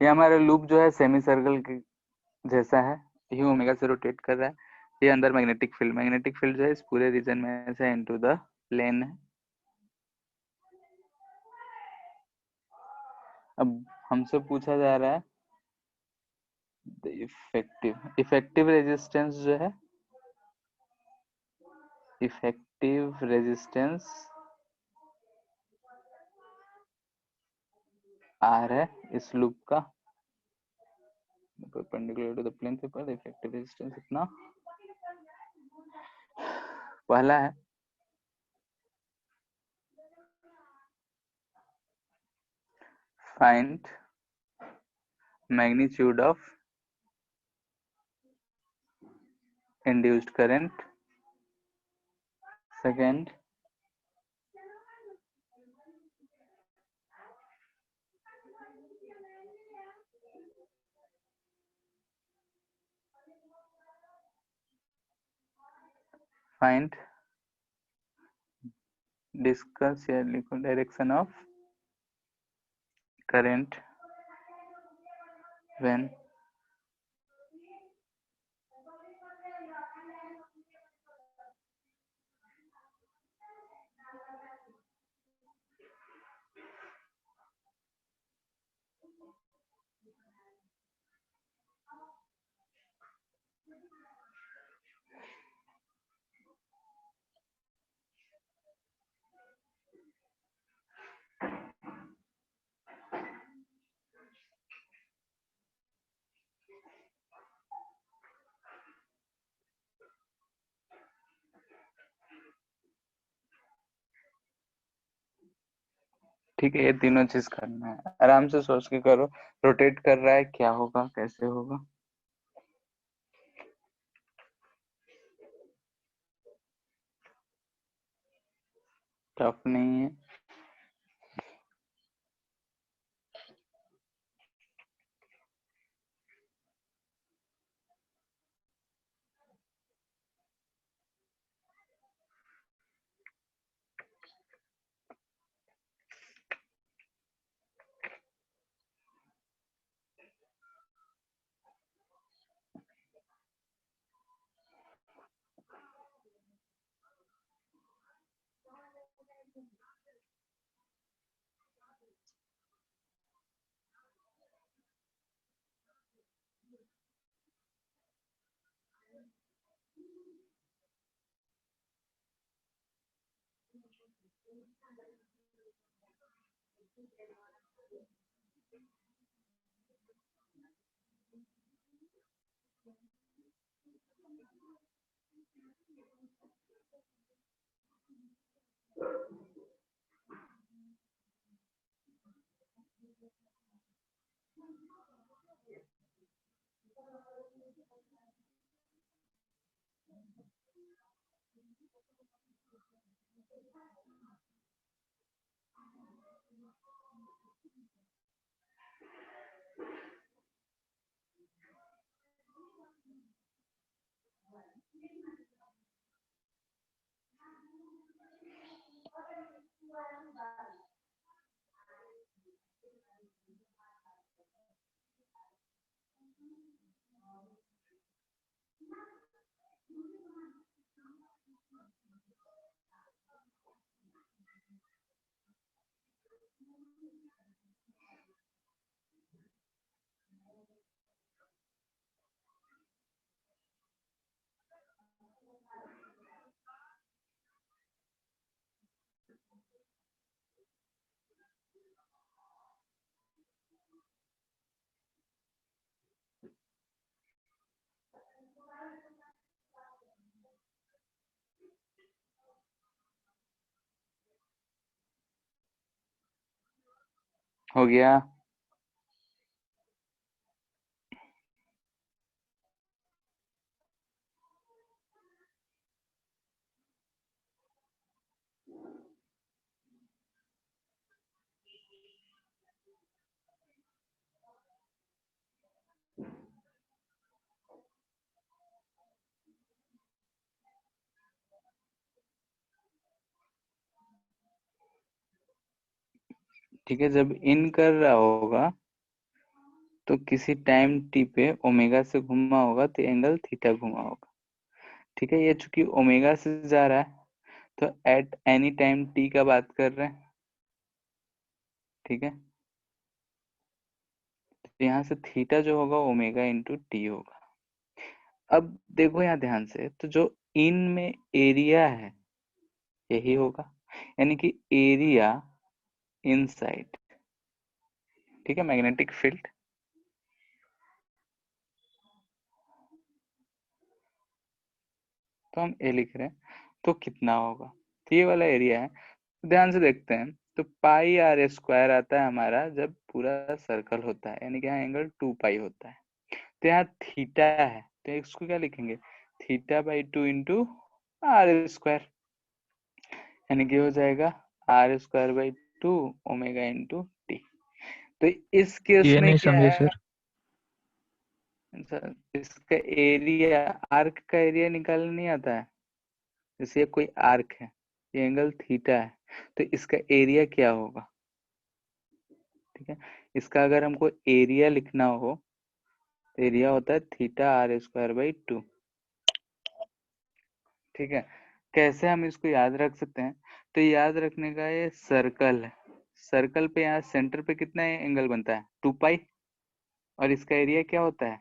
ये हमारा लूप जो है सेमी सर्कल के जैसा है, ये ओमेगा से रोटेट कर रहा है। ये अंदर मैग्नेटिक फील्ड जो है इस पूरे रीजन में से इनटू द प्लेन है। अब हमसे पूछा जा रहा है इफेक्टिव रेजिस्टेंस जो है, इफेक्टिव रेजिस्टेंस आर है इस लूप का, perpendicular to the plane paper. Effective resistance इतना पहला है, find magnitude of induced current. Second, find discuss या लिखो डायरेक्शन ऑफ करंट व्हेन ठीक है, ये तीनों चीज करना है, आराम से सोच के करो। रोटेट कर रहा है, क्या होगा, कैसे होगा। टफ नहीं है। हो गया? ठीक है, जब इन कर रहा होगा तो किसी टाइम टी पे ओमेगा से घुमा होगा तो एंगल थीटा घुमा होगा। ठीक है, ये चूंकि ओमेगा से जा रहा है तो एट एनी टाइम टी का बात कर रहे हैं। ठीक है, तो यहाँ से थीटा जो होगा ओमेगा इंटू टी होगा। अब देखो यहाँ ध्यान से, तो जो इन में एरिया है यही होगा, यानी कि एरिया इनसाइड। ठीक है, मैग्नेटिक फील्ड तो हम ए लिख रहे हैं, तो कितना होगा, तो ये वाला एरिया है। ध्यान से देखते हैं तो पाई आर स्क्वायर आता है हमारा जब पूरा सर्कल होता है, यानी कि यहाँ एंगल 2 पाई होता है। तो यहाँ थीटा है तो इसको क्या लिखेंगे, theta by 2 into R square, यानी कि हो जाएगा are square by 2 omega into T. तो इस केस ये में नहीं क्या समझे है, सर। इसका एरिया, आर्क का एरिया निकालना नहीं आता है। जैसे ये कोई आर्क है, ये एंगल थीटा है, तो इसका एरिया क्या होगा। ठीक है, इसका अगर हमको एरिया लिखना हो तो एरिया होता है थीटा आर स्क्वायर बाई 2। ठीक है, कैसे हम इसको याद रख सकते हैं, तो याद रखने का ये सर्कल है, सर्कल पे यहाँ सेंटर पे कितना एंगल बनता है 2 पाई, और इसका एरिया क्या होता है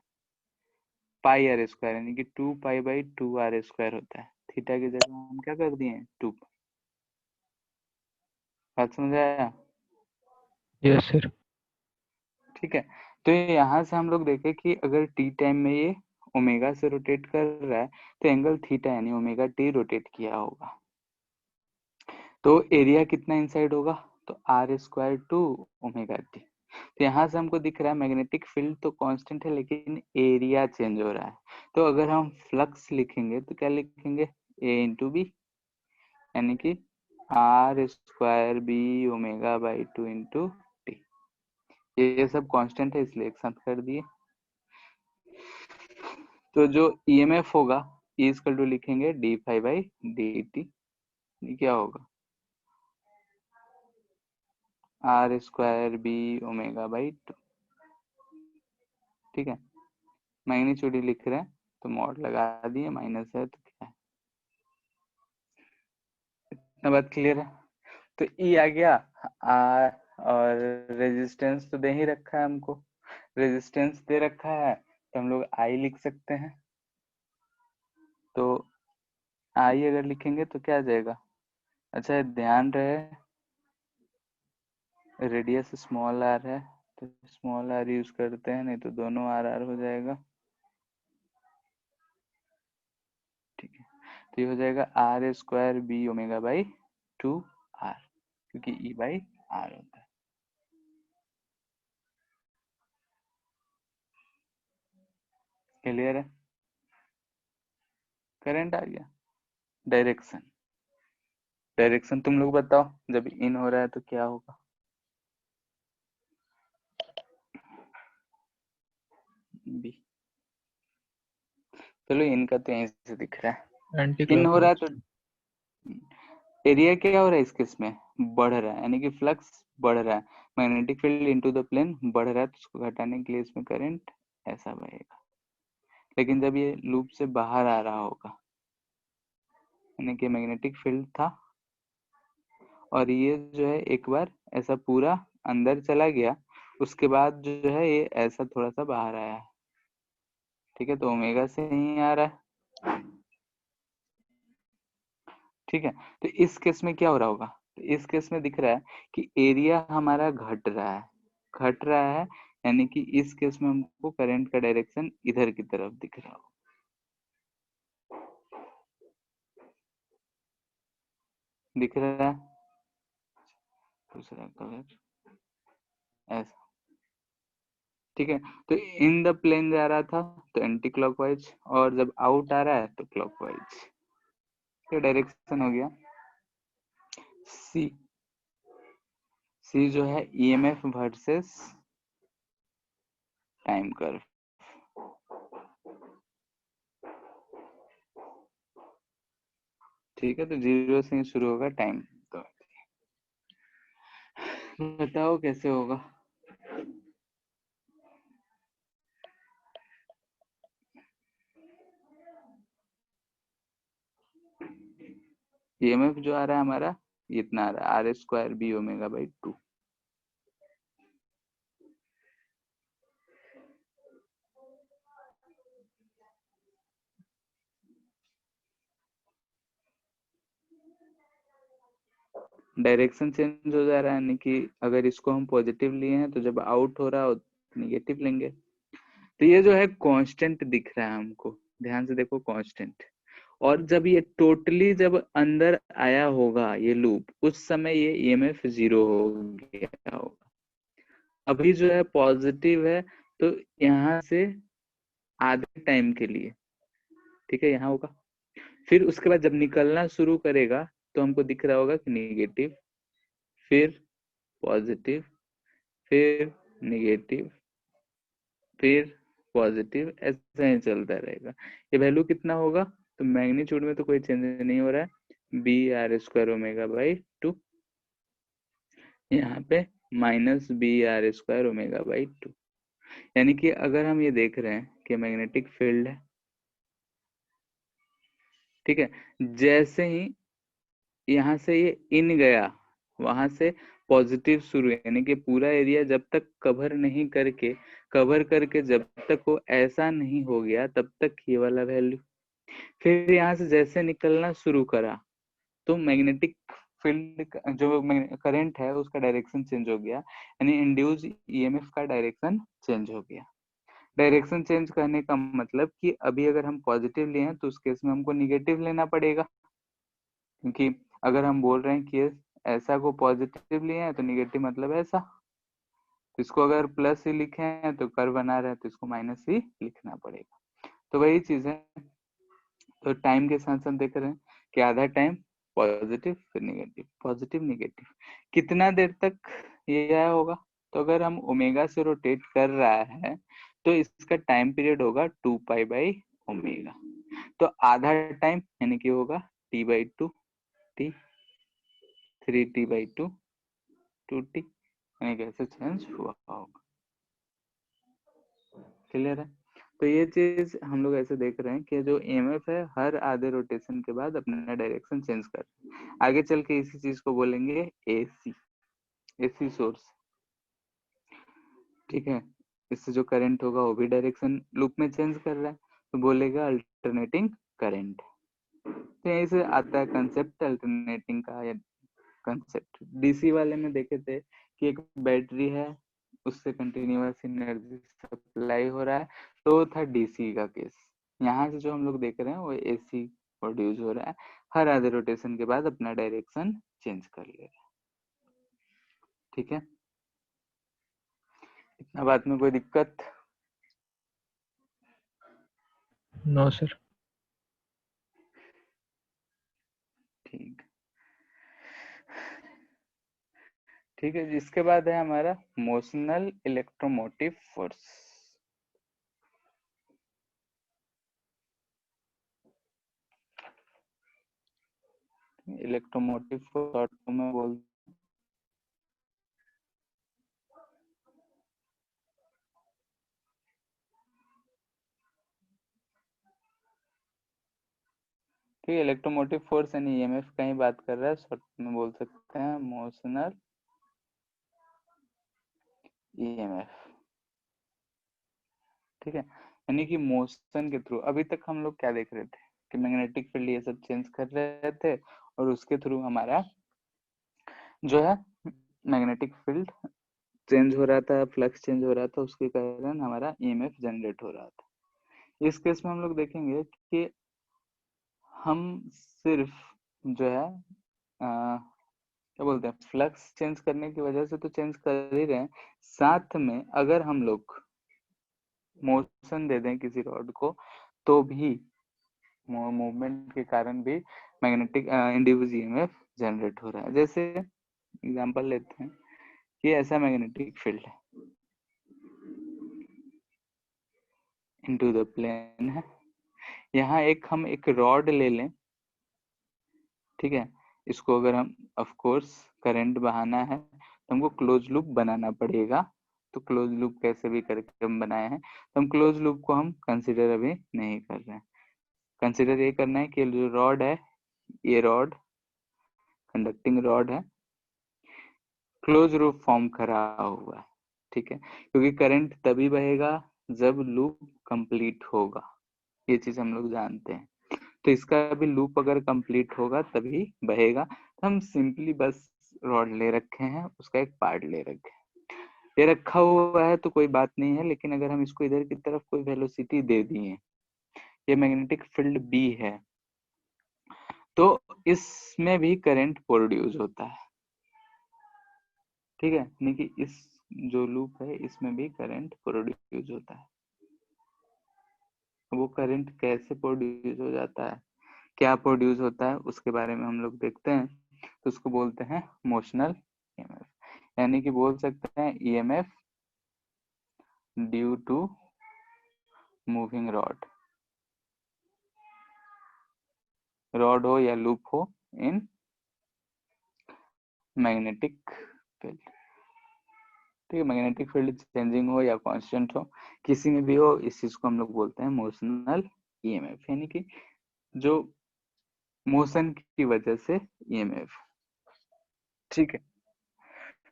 पाई आर स्क्वायर, यानी कि 2 पाई बाई 2 आर स्क्वायर होता है। थीटा की जगह हम क्या कर दिए 2। बात समझ आया? Yes sir. ठीक है, तो यहाँ से हम लोग देखें कि अगर टी टाइम में ये ओमेगा से रोटेट कर रहा है तो एंगल थीटा यानी ओमेगा टी रोटेट किया होगा, तो एरिया कितना इनसाइड होगा, तो r square two omega t. तो यहाँ से हमको दिख रहा है मैग्नेटिक फील्ड तो कांस्टेंट है लेकिन एरिया चेंज हो रहा है। तो अगर हम फ्लक्स लिखेंगे तो क्या लिखेंगे, ए इंटू बी, यानी कि r square b omega by 2 into t. ये सब कांस्टेंट है इसलिए एक साथ कर दिए। तो जो ईएमएफ होगा ई इक्वल टू लिखेंगे d phi by D t. ये क्या होगा, r square b omega by 2। ठीक है, मैग्नीट्यूड ही लिख रहे हैं तो मॉड लगा दिए, माइनस है तो क्या है, इतना बात क्लियर है। तो ई आ गया, आ, और रेजिस्टेंस तो दे ही रखा है हमको, रेजिस्टेंस दे रखा है तो हम लोग आई लिख सकते हैं। तो आई अगर लिखेंगे तो क्या आ जाएगा, अच्छा ध्यान रहे रेडियस स्मॉल आर है तो स्मॉल आर यूज करते हैं, नहीं तो दोनों आर आर हो जाएगा। ठीक है, तो ये हो जाएगा are square b omega by 2r, क्योंकि ई बाई आर होता है। क्लियर है? करंट आ गया। डायरेक्शन, डायरेक्शन तुम लोग बताओ, जब इन हो रहा है तो क्या होगा? बी। चलो इनका तो यहीं से दिख रहा है, एंटी इन हो रहा है क्लॉकवाइज। तो एरिया क्या हो रहा है इस केस में? बढ़ रहा है, यानी कि फ्लक्स बढ़ रहा है। Magnetic field into the plane बढ़ रहा है, तो उसको घटाने के लिए इसमें करंट ऐसा बहेगा। लेकिन जब ये लूप से बाहर आ रहा होगा, यानी कि मैग्नेटिक फील्ड था और ये जो है एक बार ऐसा पूरा अंदर चला गया, उसके बाद जो है ये ऐसा थोड़ा सा बाहर आया है। ठीक है, तो ओमेगा से ही आ रहा है। ठीक है, तो इस केस में क्या हो रहा होगा? तो इस केस में दिख रहा है कि एरिया हमारा घट रहा है, घट रहा है, यानी कि इस केस में हमको करंट का डायरेक्शन इधर की तरफ दिख रहा हो। दिख रहा है? दूसरा कलर ऐसा। ठीक है, तो इन द प्लेन जा रहा था तो एंटी क्लॉकवाइज, और जब आउट आ रहा है तो क्लॉकवाइज। तो डायरेक्शन हो गया सी। सी जो है ईएमएफ वर्सेस टाइम कर्व। ठीक है, तो 0 से ही शुरू होगा टाइम। तो बताओ कैसे होगा? ईएमएफ जो आ रहा है हमारा इतना आ रहा है, r square b omega by 2। Direction change हो जा रहा है, यानी कि अगर इसको हम पॉजिटिव लिए हैं तो जब आउट हो रहा हो तो निगेटिव लेंगे। तो ये जो है कांस्टेंट दिख रहा है हमको, ध्यान से देखो कांस्टेंट। और जब ये टोटली जब अंदर आया होगा ये लूप, उस समय ये ईएमएफ 0 हो गया होगा। अभी जो है पॉजिटिव है, तो यहाँ से आधे टाइम के लिए, ठीक है, यहाँ होगा। फिर उसके बाद जब निकलना शुरू करेगा तो हमको दिख रहा होगा कि निगेटिव, फिर पॉजिटिव, फिर निगेटिव, फिर पॉजिटिव, ऐसा ही चलता रहेगा। ये वैल्यू कितना होगा? तो मैग्नीट्यूड में तो कोई चेंज नहीं हो रहा है, b r square omega by 2, यहाँ पे minus b r square omega by 2। यानी कि अगर हम ये देख रहे हैं कि मैग्नेटिक फील्ड है, ठीक है, जैसे ही यहाँ से ये इन गया, वहां से पॉजिटिव शुरू, यानी कि पूरा एरिया जब तक कवर करके जब तक वो ऐसा नहीं हो गया, तब तक ये वाला वैल्यू। फिर यहाँ से जैसे निकलना शुरू करा तो मैग्नेटिक फील्ड जो करंट है उसका डायरेक्शन चेंज हो गया, यानी इंड्यूस ईएमएफ का डायरेक्शन चेंज हो गया। डायरेक्शन चेंज करने का मतलब कि अभी अगर हम पॉजिटिव लिए हैं तो उस केस में हमको निगेटिव लेना पड़ेगा, क्योंकि अगर हम बोल रहे हैं कि ऐसा को पॉजिटिव लिए हैं तो निगेटिव मतलब ऐसा, तो इसको अगर प्लस ही लिखे हैं तो कर्व बना रहे हैं तो इसको माइनस ही लिखना पड़ेगा। तो वही चीज है। तो टाइम के साथ साथ देख रहे हैं कि आधा टाइम पॉजिटिव फिर निगेटिव, पॉजिटिव निगेटिव, कितना देर तक ये आया होगा? तो अगर हम ओमेगा से रोटेट कर रहा है तो इसका टाइम पीरियड होगा 2 पाई बाई ओमेगा। तो आधा टाइम यानी कि होगा T by 2 T, 3t by 2 2t, यानी कि ऐसे चेंज हुआ होगा। क्लियर है? तो ये चीज हम लोग ऐसे देख रहे हैं कि जो ईएमएफ है हर आधे रोटेशन के बाद अपना डायरेक्शन चेंज कर रहा है। आगे चल के इसी चीज को बोलेंगे एसी, एसी सोर्स। ठीक है, इससे जो करंट होगा वो भी डायरेक्शन लूप में चेंज कर रहा है, तो बोलेगा अल्टरनेटिंग करंट। तो यहीं से आता है कंसेप्ट अल्टरनेटिंग का। या कंसेप्ट डीसी वाले में देखे थे कि एक बैटरी है, उससे कंटिन्यूअस एनर्जी सप्लाई हो रहा है, तो था डीसी का केस। यहाँ से जो हम लोग देख रहे हैं वो एसी प्रोड्यूस हो रहा है, हर आधे रोटेशन के बाद अपना डायरेक्शन चेंज कर ले रहा है। ठीक है, इतना बात में कोई दिक्कत? No sir. ठीक ठीक है, जिसके बाद है हमारा motional electromotive force. Electromotive force short form में बोल, ठीक है, इलेक्ट्रोमोटिव फोर्स यानी ईएमएफ का ही बात कर रहा है, शॉर्ट में बोल सकते हैं मोशनल ईएमएफ। ठीक है, यानी कि मोशन के थ्रू अभी तक हम लोग क्या देख रहे थे कि मैग्नेटिक फील्ड ये सब चेंज कर रहे थे और उसके थ्रू हमारा जो है मैग्नेटिक फील्ड चेंज हो रहा था, फ्लक्स चेंज हो रहा था, उसके कारण हमारा ईएमएफ जनरेट हो रहा था। इस केस में हम लोग देखेंगे कि हम सिर्फ जो है क्या बोलते हैं, फ्लक्स चेंज करने की वजह से तो चेंज कर ही रहे हैं, साथ में अगर हम लोग मोशन दे दें किसी रॉड को तो भी मूवमेंट के कारण भी मैग्नेटिक इंड्यूस ईएमएफ जनरेट हो रहा है। जैसे एग्जांपल लेते हैं कि ऐसा मैग्नेटिक फील्ड है, इनटू द प्लेन है, यहाँ हम एक रॉड ले लें, ठीक है, इसको अगर हम ऑफ कोर्स करंट बहाना है तो हमको क्लोज लूप बनाना पड़ेगा। तो क्लोज लूप कैसे भी करके हम बनाए हैं, तो हम क्लोज लूप को हम कंसिडर अभी नहीं कर रहे हैं। कंसिडर ये करना है कि जो रॉड है, ये रॉड कंडक्टिंग रॉड है, क्लोज लूप फॉर्म करा हुआ है। ठीक है, क्योंकि करंट तभी बहेगा जब लूप कंप्लीट होगा, ये चीज हम लोग जानते हैं। तो इसका भी लूप अगर कंप्लीट होगा तभी बहेगा। तो हम सिंपली बस रॉड ले रखे हैं, उसका एक पार्ट ले रखे हैं, ये रखा हुआ है तो कोई बात नहीं है, लेकिन अगर हम इसको इधर की तरफ कोई वेलोसिटी दे दिए, ये मैग्नेटिक फील्ड बी है, तो इसमें भी करंट प्रोड्यूस होता है। ठीक है, यानी कि इस जो लूप है इसमें भी करंट प्रोड्यूस होता है। वो करंट कैसे प्रोड्यूस हो जाता है, क्या प्रोड्यूस होता है, उसके बारे में हम लोग देखते हैं। तो उसको बोलते हैं मोशनल ईएमएफ, यानी कि बोल सकते हैं EMF due to moving rod, rod हो या लूप हो इन मैग्नेटिक फील्ड। ठीक है, मैग्नेटिक फील्ड चेंजिंग हो या कांस्टेंट हो, किसी में भी हो, इस चीज को हम लोग बोलते हैं मोशनल ईएमएफ, यानी कि जो मोशन की वजह से ईएमएफ। ठीक है,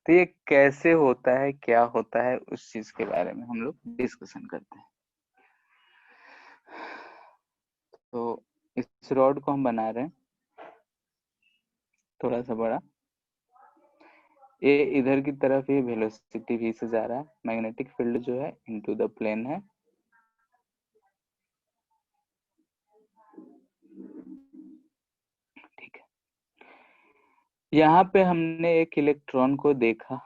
तो ये कैसे होता है, क्या होता है, उस चीज के बारे में हम लोग डिस्कशन करते हैं। तो इस रॉड को हम बना रहे हैं थोड़ा सा बड़ा, ये इधर की तरफ ये वेलोसिटी v से जा रहा है, मैग्नेटिक फील्ड जो है इनटू द प्लेन है। ठीक है, यहाँ पे हमने एक इलेक्ट्रॉन को देखा,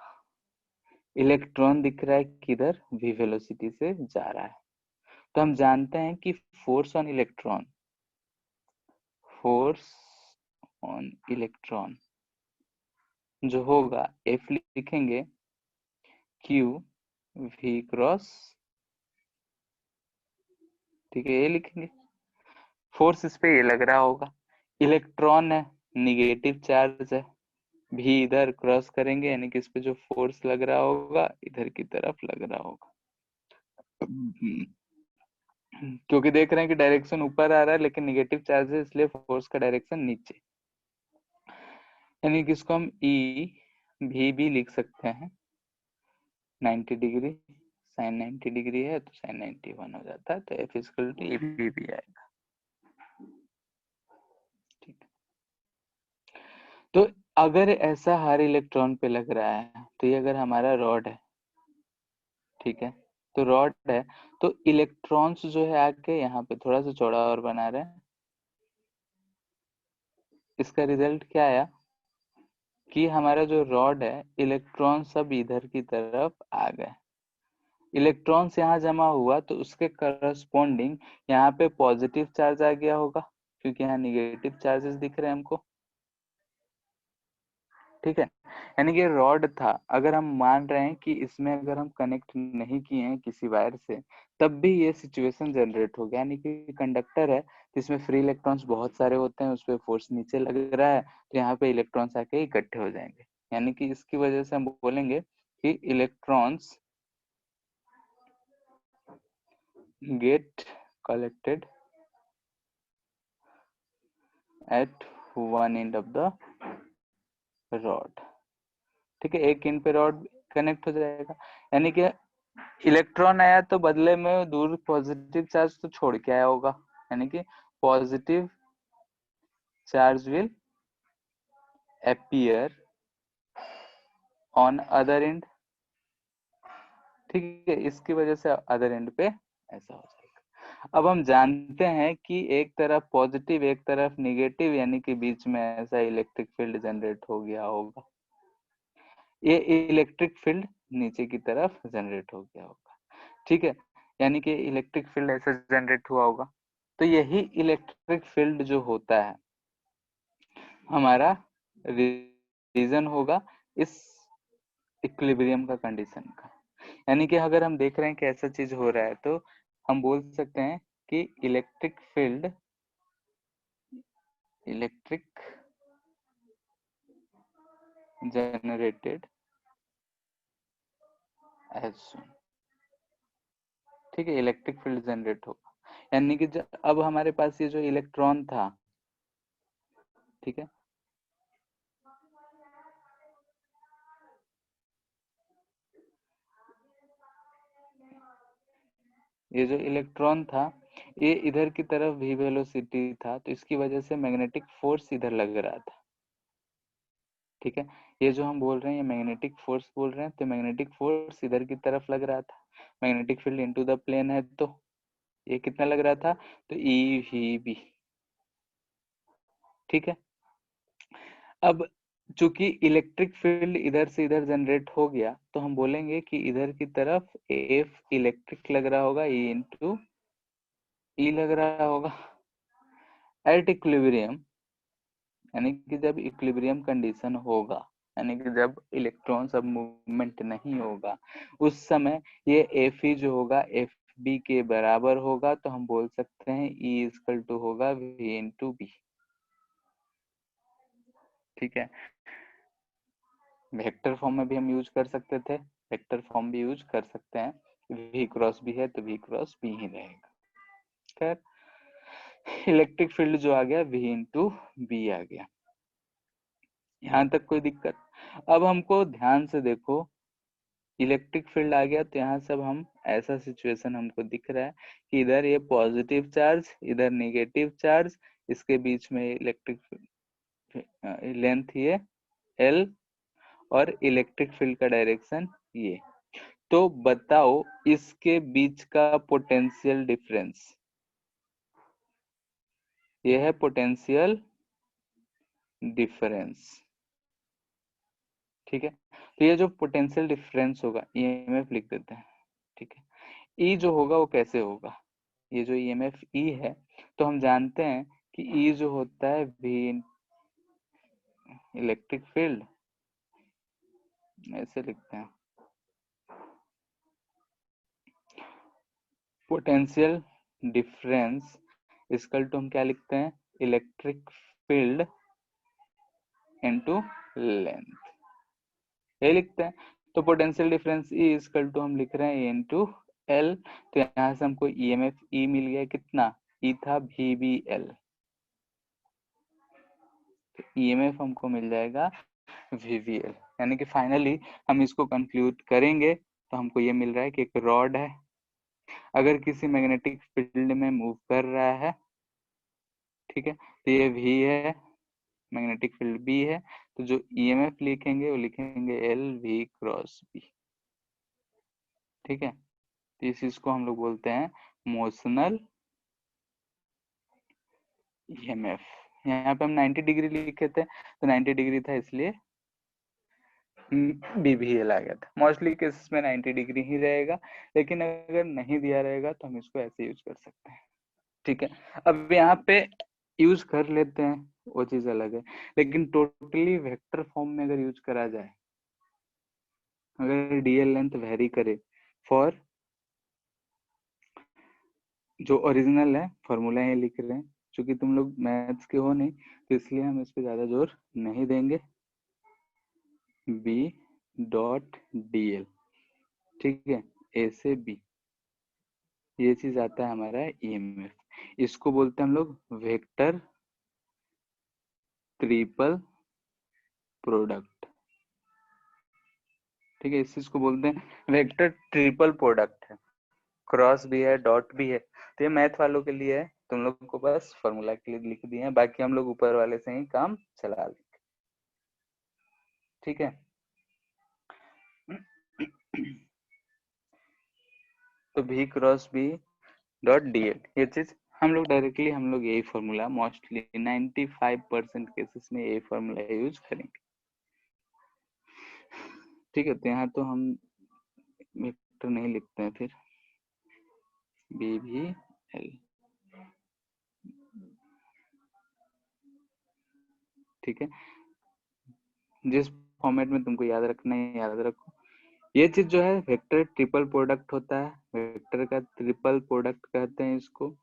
इलेक्ट्रॉन दिख रहा है किधर, v वेलोसिटी से जा रहा है। तो हम जानते हैं कि force on electron, force on electron जो होगा F लिखेंगे Q V क्रॉस, ठीक है, ये लिखेंगे। फोर्स इस पे ये लग रहा होगा, इलेक्ट्रॉन है, निगेटिव चार्ज है, भी इधर क्रॉस करेंगे यानी कि इस पे जो फोर्स लग रहा होगा इधर की तरफ लग रहा होगा। क्योंकि देख रहे हैं कि डायरेक्शन ऊपर आ रहा है लेकिन निगेटिव चार्ज है, इसलिए फोर्स का डायरेक्शन नीचे, यानी कि इसको हम ई भी लिख सकते हैं 90 डिग्री, साइन 90 डिग्री है तो साइन 91 हो जाता है, तो एफ इक्वल टू ई भी आएगा। ठीक, तो अगर ऐसा हर इलेक्ट्रॉन पे लग रहा है तो ये अगर हमारा रॉड है, ठीक है, तो रॉड है, तो इलेक्ट्रॉन्स जो है आके यहाँ पे थोड़ा सा चौड़ा और बना रहे हैं, इसका रिजल्ट क्या आया कि हमारा जो रॉड है इलेक्ट्रॉन सब इधर की तरफ आ गए। इलेक्ट्रॉन्स यहाँ जमा हुआ तो उसके करस्पॉन्डिंग यहाँ पे पॉजिटिव चार्ज आ गया होगा, क्योंकि यहाँ निगेटिव चार्जेस दिख रहे हैं हमको। ठीक है, यानी कि रॉड था, अगर हम मान रहे हैं कि इसमें अगर हम कनेक्ट नहीं किए हैं किसी वायर से तब भी ये सिचुएशन जनरेट हो गया। यानी कि कंडक्टर है जिसमें फ्री इलेक्ट्रॉन्स बहुत सारे होते हैं, उस पर फोर्स नीचे लग रहा है तो यहाँ पे इलेक्ट्रॉन्स आके इकट्ठे हो जाएंगे। यानी कि इसकी वजह से हम बोलेंगे कि electrons get collected at one end of the rod. ठीक है, एक एंड पे रॉड कनेक्ट हो जाएगा, यानी कि इलेक्ट्रॉन आया तो बदले में दूर पॉजिटिव चार्ज तो छोड़ के आया होगा, यानी कि positive charge will appear on other and. ठीक है, इसकी वजह से अदर एंड पे ऐसा हो जाएगा। अब हम जानते हैं कि एक तरफ पॉजिटिव एक तरफ निगेटिव, यानी कि बीच में ऐसा इलेक्ट्रिक फील्ड जनरेट हो गया होगा। ये इलेक्ट्रिक फील्ड नीचे की तरफ जनरेट हो गया होगा। ठीक है, यानी कि इलेक्ट्रिक फील्ड ऐसा जनरेट हुआ होगा। तो यही इलेक्ट्रिक फील्ड जो होता है हमारा रीजन होगा इस इक्विलिब्रियम का कंडीशन का। यानी कि अगर हम देख रहे हैं कि ऐसा चीज हो रहा है तो हम बोल सकते हैं कि electric field generated as soon. ठीक है, इलेक्ट्रिक फील्ड जनरेट होगा, यानी कि अब हमारे पास ये जो इलेक्ट्रॉन था, ठीक है, ये जो इलेक्ट्रॉन था ये इधर की तरफ भी वेलोसिटी था, तो इसकी वजह से मैग्नेटिक फोर्स इधर लग रहा था। ठीक है, ये जो हम बोल रहे हैं ये मैग्नेटिक फोर्स बोल रहे हैं, तो मैग्नेटिक फोर्स इधर की तरफ लग रहा था। Magnetic field into the plane है तो ये कितना लग रहा था, तो ई वी बी। ठीक है, अब चूंकि इलेक्ट्रिक फील्ड इधर से इधर जनरेट हो गया तो हम बोलेंगे कि इधर की तरफ एफ इलेक्ट्रिक लग रहा होगा, ई इंटू ई लग रहा होगा। एट इक्विलिब्रियम, यानी कि जब इक्विलिब्रियम कंडीशन होगा, यानी कि जब इलेक्ट्रॉन सब मूवमेंट नहीं होगा, उस समय ये एफ ई जो होगा एफ बी के बराबर होगा, तो हम बोल सकते हैं ई इक्वल टू होगा वी इंटू बी। ठीक है, वेक्टर फॉर्म में भी हम यूज कर सकते थे, वेक्टर फॉर्म भी यूज कर सकते हैं, वी क्रॉस बी है तो वी क्रॉस बी ही रहेगा। खैर, इलेक्ट्रिक फील्ड जो आ गया वी इंटू बी आ गया। यहाँ तक कोई दिक्कत? अब हमको ध्यान से देखो, इलेक्ट्रिक फील्ड आ गया तो यहाँ सब हम ऐसा सिचुएशन हमको दिख रहा है कि इधर ये पॉजिटिव चार्ज इधर नेगेटिव चार्ज, इसके बीच में इलेक्ट्रिक लेंथ ये एल और इलेक्ट्रिक फील्ड का डायरेक्शन ये। तो बताओ इसके बीच का पोटेंशियल डिफरेंस, ये है पोटेंशियल डिफरेंस। ठीक है, तो ये जो पोटेंशियल डिफरेंस होगा ईएमएफ लिख देते हैं। ठीक है, ई जो होगा वो कैसे होगा, ये जो ईएमएफ ई है तो हम जानते हैं कि ई जो होता है वी इलेक्ट्रिक फील्ड, ऐसे लिखते हैं पोटेंशियल डिफरेंस इसकल टू हम क्या लिखते हैं, इलेक्ट्रिक फील्ड इनटू लेंथ, ये लिखते हैं। तो potential difference E equal to हम लिख रहे हैं इनटू एल, तो यहाँ से हमको ईएमएफ ई मिल गया, कितना ई था वी बी एल, तो ईएमएफ हमको मिल जाएगा वीवीएल। यानी कि फाइनली हम इसको कंक्लूड करेंगे तो हमको ये मिल रहा है कि एक रॉड है, अगर किसी मैग्नेटिक फील्ड में मूव कर रहा है, ठीक है, तो ये वी है, मैग्नेटिक फील्ड बी है, तो जो ईएमएफ लिखेंगे वो लिखेंगे एल वी क्रॉस बी। ठीक है, तो इस चीज को हम लोग बोलते हैं मोशनल ईएमएफ। यहाँ पे हम 90 डिग्री लिखे थे, तो 90 डिग्री था इसलिए BVL आ गया था। मोस्टली केसेस में 90 डिग्री ही रहेगा, लेकिन अगर नहीं दिया रहेगा तो हम इसको ऐसे यूज कर सकते हैं। ठीक है, अब यहाँ पे यूज कर लेते हैं, वो चीज अलग है, लेकिन टोटली वेक्टर फॉर्म में अगर यूज करा जाए, अगर DL लेंथ वेरी करे फॉर जो ओरिजिनल है, फॉर्मूला ये लिख रहे हैं, क्योंकि तुम लोग मैथ्स के हो नहीं तो इसलिए हम इस पे ज्यादा जोर नहीं देंगे। B.DL, ठीक है, A से B, ये चीज आता है हमारा EMF। इसको बोलते हैं हम लोग वेक्टर ट्रिपल प्रोडक्ट। ठीक है, इस चीज को बोलते हैं वेक्टर ट्रिपल प्रोडक्ट है, क्रॉस भी है, डॉट भी है। तो ये मैथ वालों के लिए है, तुम लोग को बस फॉर्मूला के लिए लिख दिए हैं, बाकी हम लोग ऊपर वाले से ही काम चला लेंगे। ठीक है, तो V cross B dot DL, ये चीज हम लोग डायरेक्टली हम लोग यही फॉर्मूला मोस्टली 95% केसेस में यही फॉर्मूला यूज करेंगे। ठीक है, तो यहाँ तो हम वेक्टर नहीं लिखते हैं, फिर BVL। ठीक है, जिस फॉर्मेट में तुमको याद रखना है याद रखो। ये चीज जो है वेक्टर ट्रिपल प्रोडक्ट होता है, वेक्टर का ट्रिपल प्रोडक्ट कहते हैं इसको।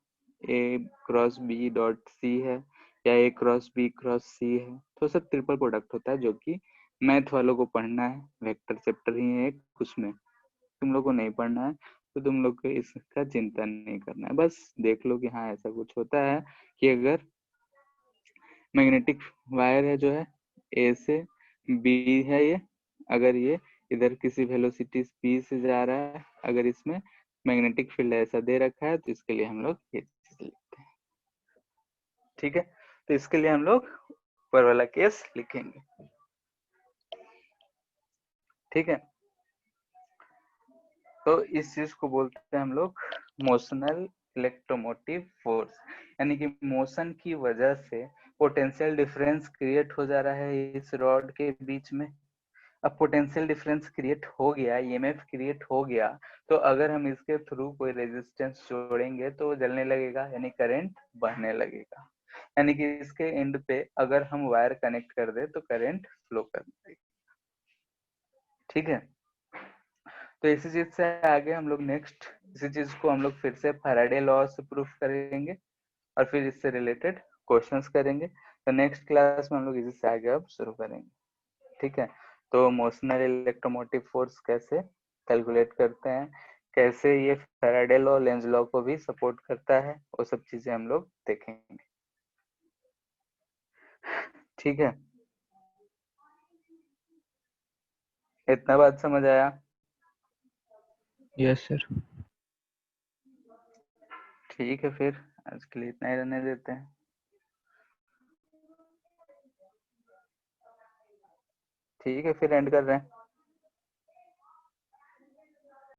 A cross B dot C है, या A cross B cross C है, तो सब ट्रिपल प्रोडक्ट होता है, जो कि मैथ वालों को पढ़ना है। वेक्टर चैप्टर ही है एक, उसमें तुम लोग को नहीं पढ़ना है, तो तुम लोग को इसका चिंता नहीं करना है, बस देख लो कि हाँ ऐसा कुछ होता है कि अगर मैग्नेटिक वायर है जो है A से B है, ये अगर ये इधर किसी वेलोसिटी p से जा रहा है, अगर इसमें मैग्नेटिक फील्ड ऐसा दे रखा है, तो इसके लिए हम लोग ये चीज लिखते हैं। ठीक है, तो इसके लिए हम लोग ऊपर वाला केस लिखेंगे। ठीक है, तो इस चीज को बोलते हैं हम लोग मोशनल इलेक्ट्रोमोटिव फोर्स, यानी कि मोशन की वजह से पोटेंशियल डिफरेंस क्रिएट हो जा रहा है इस रॉड के बीच में। अब पोटेंशियल डिफरेंस क्रिएट हो गया, EMF क्रिएट हो गया, तो अगर हम इसके थ्रू कोई रेजिस्टेंस जोड़ेंगे तो वो जलने लगेगा, यानी करंट बहने लगेगा। यानी कि इसके एंड पे अगर हम वायर कनेक्ट कर दे तो करंट फ्लो कर देगा। ठीक है, तो इसी चीज से आगे हम लोग नेक्स्ट इसी चीज को हम लोग फिर से फैराडे लॉ से प्रूफ करेंगे, और फिर इससे रिलेटेड क्वेश्चंस करेंगे। तो नेक्स्ट क्लास में हम लोग इसी से आगे अब शुरू करेंगे। ठीक है, तो मोशनल इलेक्ट्रोमोटिव फोर्स कैसे कैलकुलेट करते हैं, कैसे ये फैराडे लॉ लेंज लॉ को भी सपोर्ट करता है, वो सब चीजें हम लोग देखेंगे। ठीक है, इतना बात समझ आया? Yes sir. ठीक है, फिर आज के लिए इतना ही रहने देते हैं। ठीक है, फिर एंड कर रहे हैं।